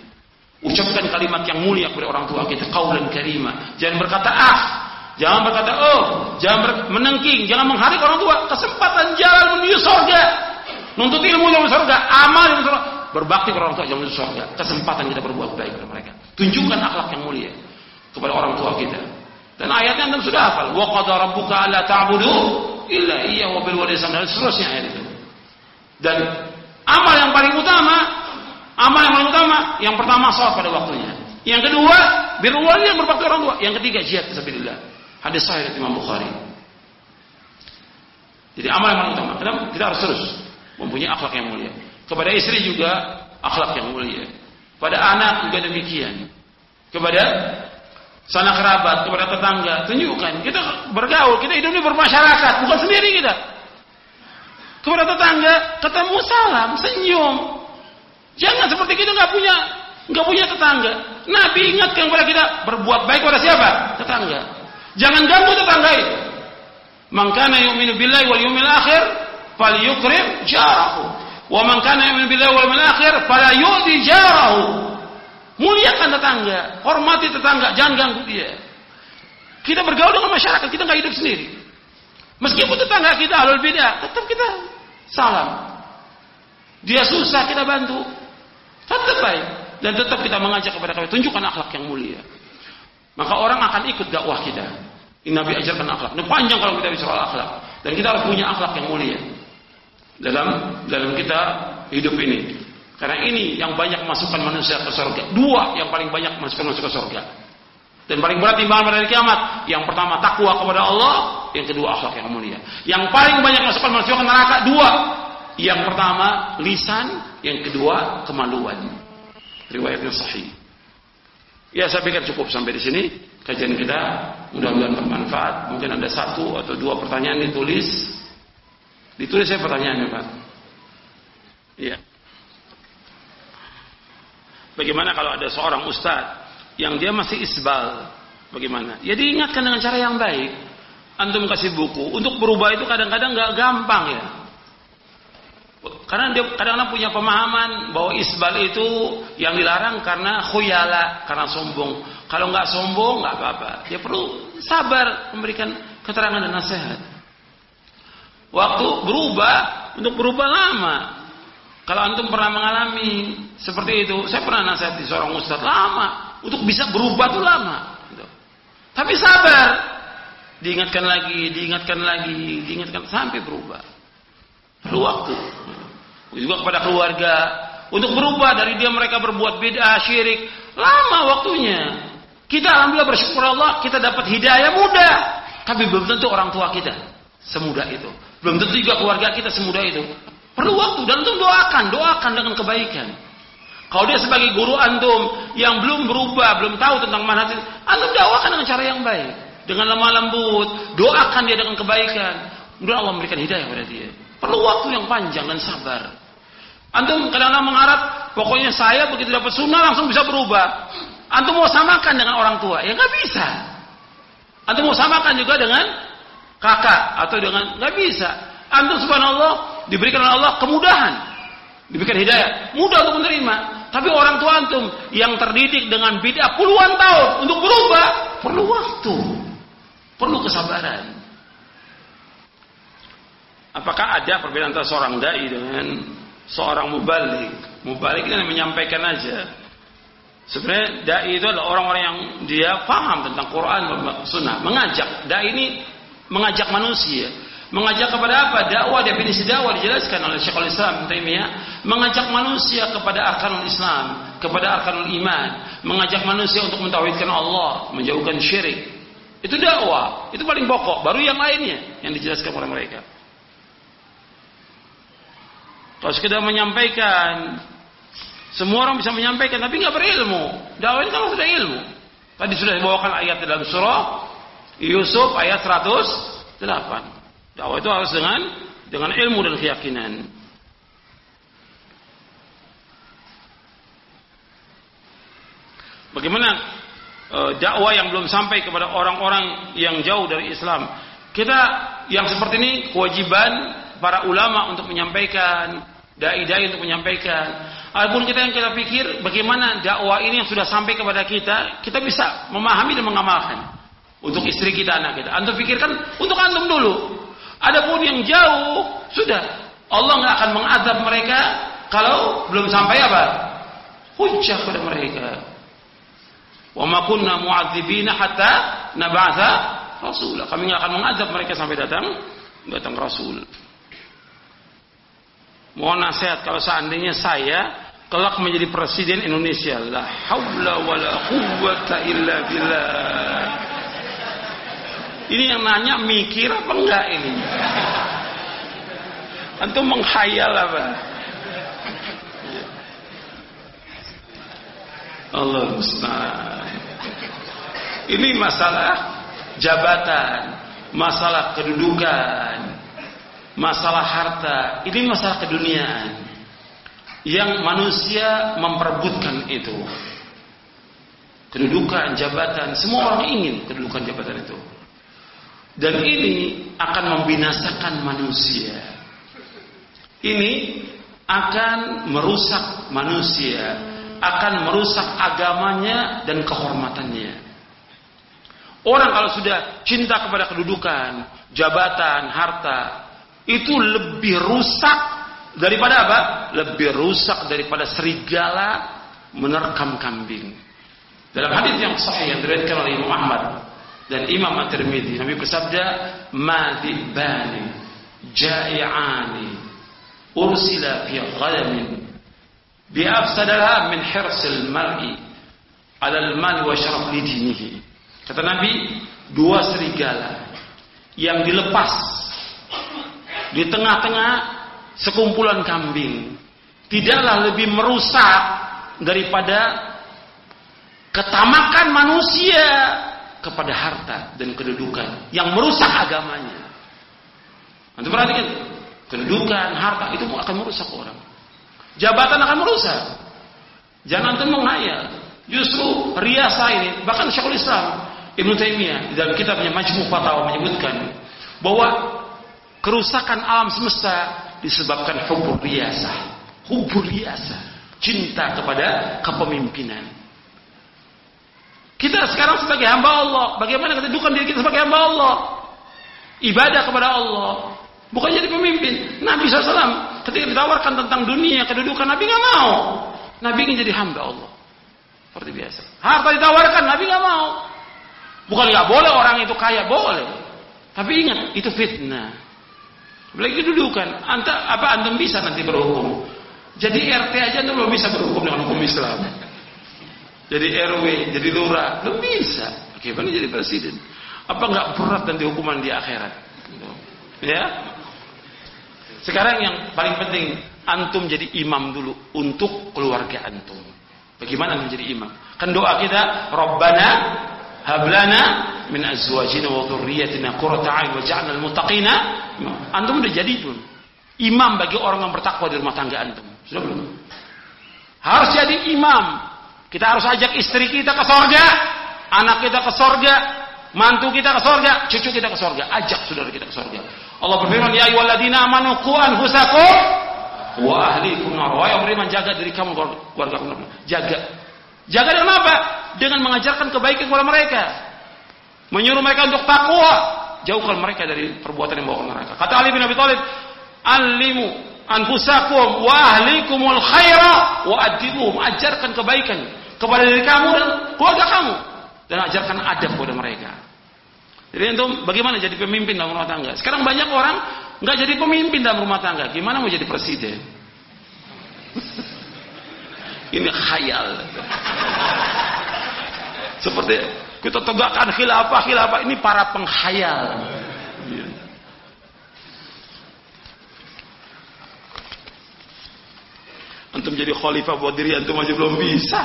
Ucapkan kalimat yang mulia kepada orang tua kita, qaulan karima. Jangan berkata jangan berkata jangan menengking, jangan mengharik orang tua. Kesempatan jalan menuju surga. Nuntut ilmu menuju surga, amal menuju surga. Berbakti kepada orang tua menuju surga. Kesempatan kita berbuat baik kepada mereka. Tunjukkan akhlak yang mulia kepada orang tua kita. Dan ayatnya Anda sudah hafal. Wa qadara rabbuka alla ta'budu illa iyyahu wa bil walidayni ihsanan. Seterusnya ayat itu. Dan amal yang paling utama, yang pertama salat pada waktunya. Yang kedua, birrul walidain, berbakti orang tua. Yang ketiga, jihad fisabilillah. Hadis sahih dari Imam Bukhari. Jadi amal yang paling utama. Kita harus terus mempunyai akhlak yang mulia. Kepada istri juga akhlak yang mulia. Pada anak juga demikian. Kepada sanak kerabat, kepada tetangga, tunjukkan kita bergaul, kita hidup ini bermasyarakat, bukan sendiri kita. Kepada tetangga, ketemu salam, senyum. Jangan seperti kita nggak punya tetangga. Nabi ingatkan kepada kita berbuat baik kepada siapa? Tetangga. Jangan ganggu tetangga itu. Man kana yu'minu billahi wal yawmil akhir falyukrim jarahu. Wa man kana yu'minu billahi wal yawmil akhir fala yu'di jarahu. Muliakan tetangga, hormati tetangga, jangan ganggu dia. Kita bergaul dengan masyarakat, kita nggak hidup sendiri. Meskipun tetangga kita ahlul bidah, tetap kita salam. Dia susah, kita bantu. Tetap baik. Dan tetap kita mengajak kepada kami, tunjukkan akhlak yang mulia. Maka orang akan ikut dakwah kita. Ini Nabi ajarkan akhlak. Ini panjang kalau kita bicara akhlak. Dan kita harus punya akhlak yang mulia dalam kita hidup ini. Karena ini yang banyak masukkan manusia ke surga. Dua yang paling banyak masukkan manusia ke surga. Dan paling berat timbangan pada hari kiamat. Yang pertama takwa kepada Allah, yang kedua akhlak yang mulia. Yang paling banyak masukkan manusia ke neraka dua. Yang pertama lisan, yang kedua kemaluan. Riwayatnya sahih. Ya, saya pikir cukup sampai di sini kajian kita. Mudah-mudahan bermanfaat. Mungkin ada satu atau dua pertanyaan ditulis. Ditulis saya pertanyaannya, Pak. Iya. Bagaimana kalau ada seorang ustadz yang dia masih isbal? Bagaimana? Ya diingatkan dengan cara yang baik. antum kasih buku, untuk berubah itu kadang-kadang nggak gampang ya. Karena dia kadang-kadang punya pemahaman bahwa isbal itu yang dilarang karena khuyala, karena sombong. Kalau nggak sombong nggak apa-apa. Dia perlu sabar memberikan keterangan dan nasihat. Waktu berubah, untuk berubah lama. Kalau antum pernah mengalami seperti itu, saya pernah nasihat di seorang ustadz lama. Untuk bisa berubah itu lama. Gitu. Tapi sabar, diingatkan sampai berubah. Perlu waktu. Juga kepada keluarga untuk berubah dari dia mereka berbuat bid'ah, syirik, lama waktunya. Kita alhamdulillah bersyukur Allah kita dapat hidayah mudah, tapi belum tentu orang tua kita semudah itu. Belum tentu juga keluarga kita semudah itu. Perlu waktu dan antum doakan dengan kebaikan. Kalau dia sebagai guru antum yang belum berubah, belum tahu tentang manhaj, antum doakan dengan cara yang baik, dengan lemah lembut, doakan dia dengan kebaikan. Mudah Allah memberikan hidayah kepada dia. Perlu waktu yang panjang dan sabar. Antum kadang-kadang mengharap, pokoknya saya begitu dapat sunnah langsung bisa berubah. Antum mau samakan dengan orang tua, ya nggak bisa. Antum mau samakan juga dengan kakak atau dengan nggak bisa. Antum subhanallah diberikan oleh Allah kemudahan, diberikan hidayah, mudah untuk menerima. Tapi orang tua antum yang terdidik dengan bid'ah puluhan tahun untuk berubah, perlu waktu, perlu kesabaran. Apakah ada perbedaan antara seorang dai dengan seorang mubalik? Mubalik itu menyampaikan aja. Sebenarnya dai itu adalah orang-orang yang dia paham tentang Quran dan Sunnah. Mengajak. Dai ini mengajak manusia. Mengajak kepada apa? Dakwah, definisi dakwah dijelaskan oleh Syekhul Islam Ibnu Taimiyah. Mengajak manusia kepada arkanul Islam, kepada arkanul iman. Mengajak manusia untuk mentauhidkan Allah, menjauhkan syirik. Itu dakwah. Itu paling pokok. Baru yang lainnya yang dijelaskan oleh mereka. Kalau sekedar menyampaikan, semua orang bisa menyampaikan, tapi nggak berilmu. Dakwah ini kan sudah ilmu. Tadi sudah dibawakan ayat dalam surah Yusuf ayat 108. Dakwah itu harus dengan ilmu dan keyakinan. Bagaimana dakwah yang belum sampai kepada orang-orang yang jauh dari Islam? Kita yang seperti ini kewajiban para ulama untuk menyampaikan, dai-dai untuk menyampaikan. Adapun kita yang kita pikir bagaimana dakwah ini yang sudah sampai kepada kita, kita bisa memahami dan mengamalkan untuk istri kita, anak kita. Antum pikirkan untuk antum dulu. Adapun yang jauh sudah Allah nggak akan mengadab mereka kalau belum sampai apa? Hujjah kepada mereka. Wa ma kunna mu'adzibina hatta nab'atha rasulah. Kami nggak akan mengadab mereka sampai datang rasul. Mohon nasihat kalau seandainya saya kelak menjadi presiden Indonesia. La haula wala quwwata illa billah. Ini yang nanya mikir apa enggak ini? Antum menghayal apa? Allah musta'an. Ini masalah jabatan, masalah kedudukan, masalah harta, ini masalah keduniaan yang manusia memperebutkan itu. Kedudukan, jabatan, semua orang ingin kedudukan, jabatan itu. Dan ini akan membinasakan manusia. Ini akan merusak manusia, akan merusak agamanya dan kehormatannya. Orang kalau sudah cinta kepada kedudukan, jabatan, harta, itu lebih rusak daripada apa? Lebih rusak daripada serigala menerkam kambing. Dalam hadis yang sahih yang diriwayatkan oleh Imam Ahmad dan Imam At-Tirmidzi, Nabi bersabda, "Madibani ja'i'ani ursila fi ghalamin bi afsadaha min hirsil mar'i 'ala al-mal wa syaraf li dinihi." Kata Nabi, dua serigala yang dilepas di tengah-tengah sekumpulan kambing tidaklah lebih merusak daripada ketamakan manusia kepada harta dan kedudukan yang merusak agamanya. Antum perhatikan, kedudukan, harta itu akan merusak orang. Jabatan akan merusak. Jangan antum menghayal. Justru riasa ini, bahkan Syekhul Islam Ibnu Taimiyah dalam kitabnya Majmu' Fatawa menyebutkan bahwa kerusakan alam semesta disebabkan hubur riasah, cinta kepada kepemimpinan. Kita sekarang sebagai hamba Allah, bagaimana kita dudukan diri kita sebagai hamba Allah? Ibadah kepada Allah, bukan jadi pemimpin. Nabi SAW ketika ditawarkan tentang dunia, kedudukan, Nabi nggak mau. Nabi ingin jadi hamba Allah. Seperti biasa. Harta ditawarkan, Nabi nggak mau. Bukan nggak boleh orang itu kaya, boleh. Tapi ingat, itu fitnah. Apalagi kedudukan. Antum bisa nanti berhukum. Jadi RT aja antum belum bisa berhukum dengan hukum Islam. Jadi RW, jadi lurah, belum bisa. Bagaimana jadi presiden? Apa nggak berat nanti hukuman di akhirat? Ya. Sekarang yang paling penting, antum jadi imam dulu untuk keluarga antum. Bagaimana menjadi imam? Kan doa kita, Rabbana hablana min azwajina wa dhurriyyatina qurrata a'yun waj'alna lil muttaqina. Antum udah jadi tuh imam bagi orang yang bertakwa di rumah tangga antum. Sudah belum? Harus jadi imam. Kita harus ajak istri kita ke surga, anak kita ke surga, mantu kita ke surga, cucu kita ke surga. Ajak saudara kita ke surga. Allah berfirman, ya ayyuhalladzina amanu qu anfusakum wa ahlikum nar. Wahai yang beriman, jaga diri kamu, keluarga kamu. Jaga dengan apa? Dengan mengajarkan kebaikan kepada mereka, menyuruh mereka untuk takwa, jauhkan mereka dari perbuatan yang membawa neraka. Kata Ali bin Abi Thalib, alimu anfusakum wa ahlikumul khaira wa adibuhum. Ajarkan kebaikan kepada diri kamu dan keluarga kamu, dan ajarkan adab kepada mereka. Jadi untuk bagaimana jadi pemimpin dalam rumah tangga? Sekarang banyak orang nggak jadi pemimpin dalam rumah tangga. Gimana mau jadi presiden? Ini khayal. Seperti kita tegakkan khilafah, ini para penghayal. Antum jadi khalifah buat diri antum aja belum bisa.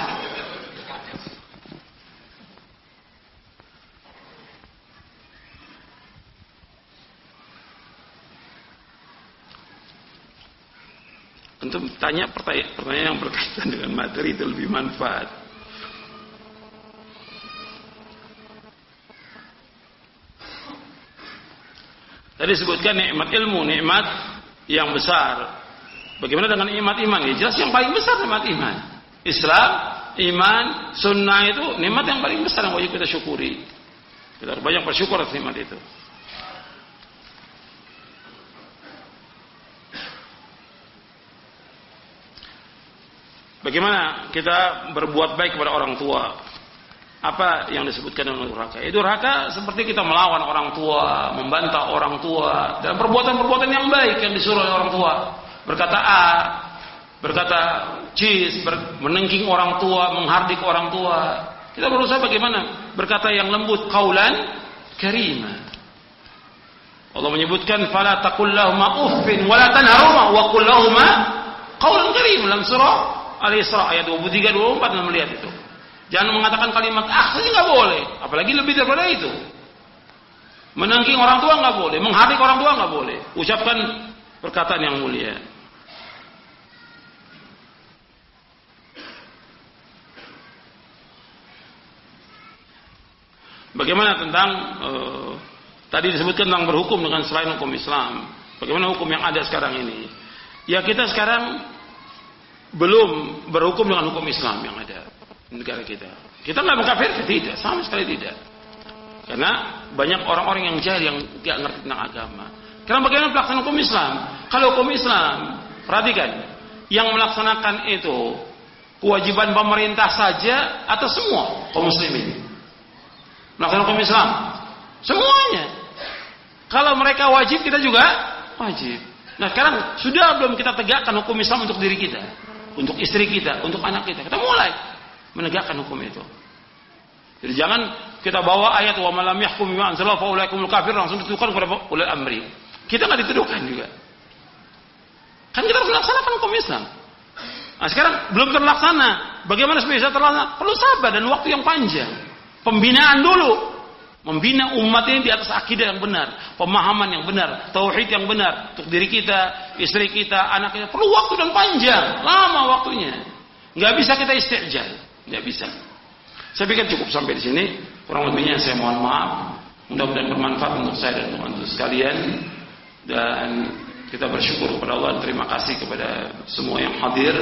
Antum tanya pertanyaan yang berkaitan dengan materi itu lebih manfaat. Tadi sebutkan nikmat ilmu, nikmat yang besar. Bagaimana dengan nikmat iman? Ya jelas yang paling besar nikmat iman. Islam, iman, sunnah itu nikmat yang paling besar yang wajib kita syukuri. Kita harus banyak bersyukur atas nikmat itu. Bagaimana kita berbuat baik kepada orang tua? Apa yang disebutkan dengan durhaka? Durhaka seperti kita melawan orang tua, membantah orang tua, dan perbuatan-perbuatan yang baik yang disuruh oleh orang tua. Berkata A, berkata C, menengking orang tua, menghardik orang tua. Kita berusaha bagaimana? Berkata yang lembut, qaulan karima. Allah menyebutkan, fala taqul lahuma uffin wa la tanharhuma wa qul lahuma qaulan karim. Dalam surah Al-Isra ayat 23-24 Anda melihat itu. Jangan mengatakan kalimat saja nggak boleh, apalagi lebih daripada itu. Menengking orang tua nggak boleh, menghardik orang tua nggak boleh. Ucapkan perkataan yang mulia. Bagaimana tentang tadi disebutkan tentang berhukum dengan selain hukum Islam? Bagaimana hukum yang ada sekarang ini? Ya kita sekarang belum berhukum dengan hukum Islam yang ada di negara kita. Kita nggak mengkafirkan, tidak, sama sekali tidak. Karena banyak orang-orang yang jahil yang tidak ngerti tentang agama. Karena bagaimana pelaksanaan hukum Islam? Kalau hukum Islam, perhatikan, yang melaksanakan itu kewajiban pemerintah saja atau semua kaum muslimin? Melaksanakan hukum Islam, semuanya. Kalau mereka wajib, kita juga wajib. Nah sekarang sudah belum kita tegakkan hukum Islam untuk diri kita, untuk istri kita, untuk anak kita. Kita mulai menegakkan hukum itu. Jadi jangan kita bawa ayat wa malam yahkum bima anzalallahu fa ulaikumul kafirun langsung dituduhkan kepada ulil amri. Kita enggak dituduhkan juga. Kan kita harus melaksanakan hukum Islam. Nah, sekarang belum terlaksana. Bagaimana supaya bisa terlaksana? Perlu sabar dan waktu yang panjang. Pembinaan dulu. Membina umat ini di atas akidah yang benar, pemahaman yang benar, tauhid yang benar untuk diri kita, istri kita, anak kita. Perlu waktu dan panjang, lama waktunya. Nggak bisa kita istijal, nggak bisa. Saya pikir cukup sampai di sini. Kurang lebihnya saya mohon maaf. Mudah-mudahan bermanfaat untuk saya dan untuk sekalian. Dan kita bersyukur kepada Allah, terima kasih kepada semua yang hadir,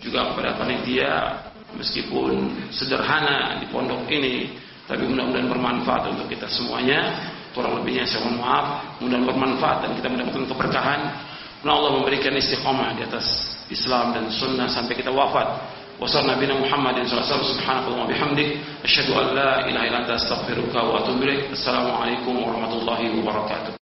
juga kepada panitia, meskipun sederhana di pondok ini, tapi mudah-mudahan bermanfaat untuk kita semuanya. Kurang lebihnya saya mohon maaf. Mudah-mudahan bermanfaat dan kita mendapatkan keberkahan. Allah memberikan istiqamah di atas Islam dan sunnah sampai kita wafat. Wassallallahu Nabi Muhammadin sallallahu alaihi wasallam, subhanallahi wa bihamdihi, asyhadu an la ilaha illa anta astaghfiruka wa atubu ilaik. Assalamualaikum warahmatullahi wabarakatuh.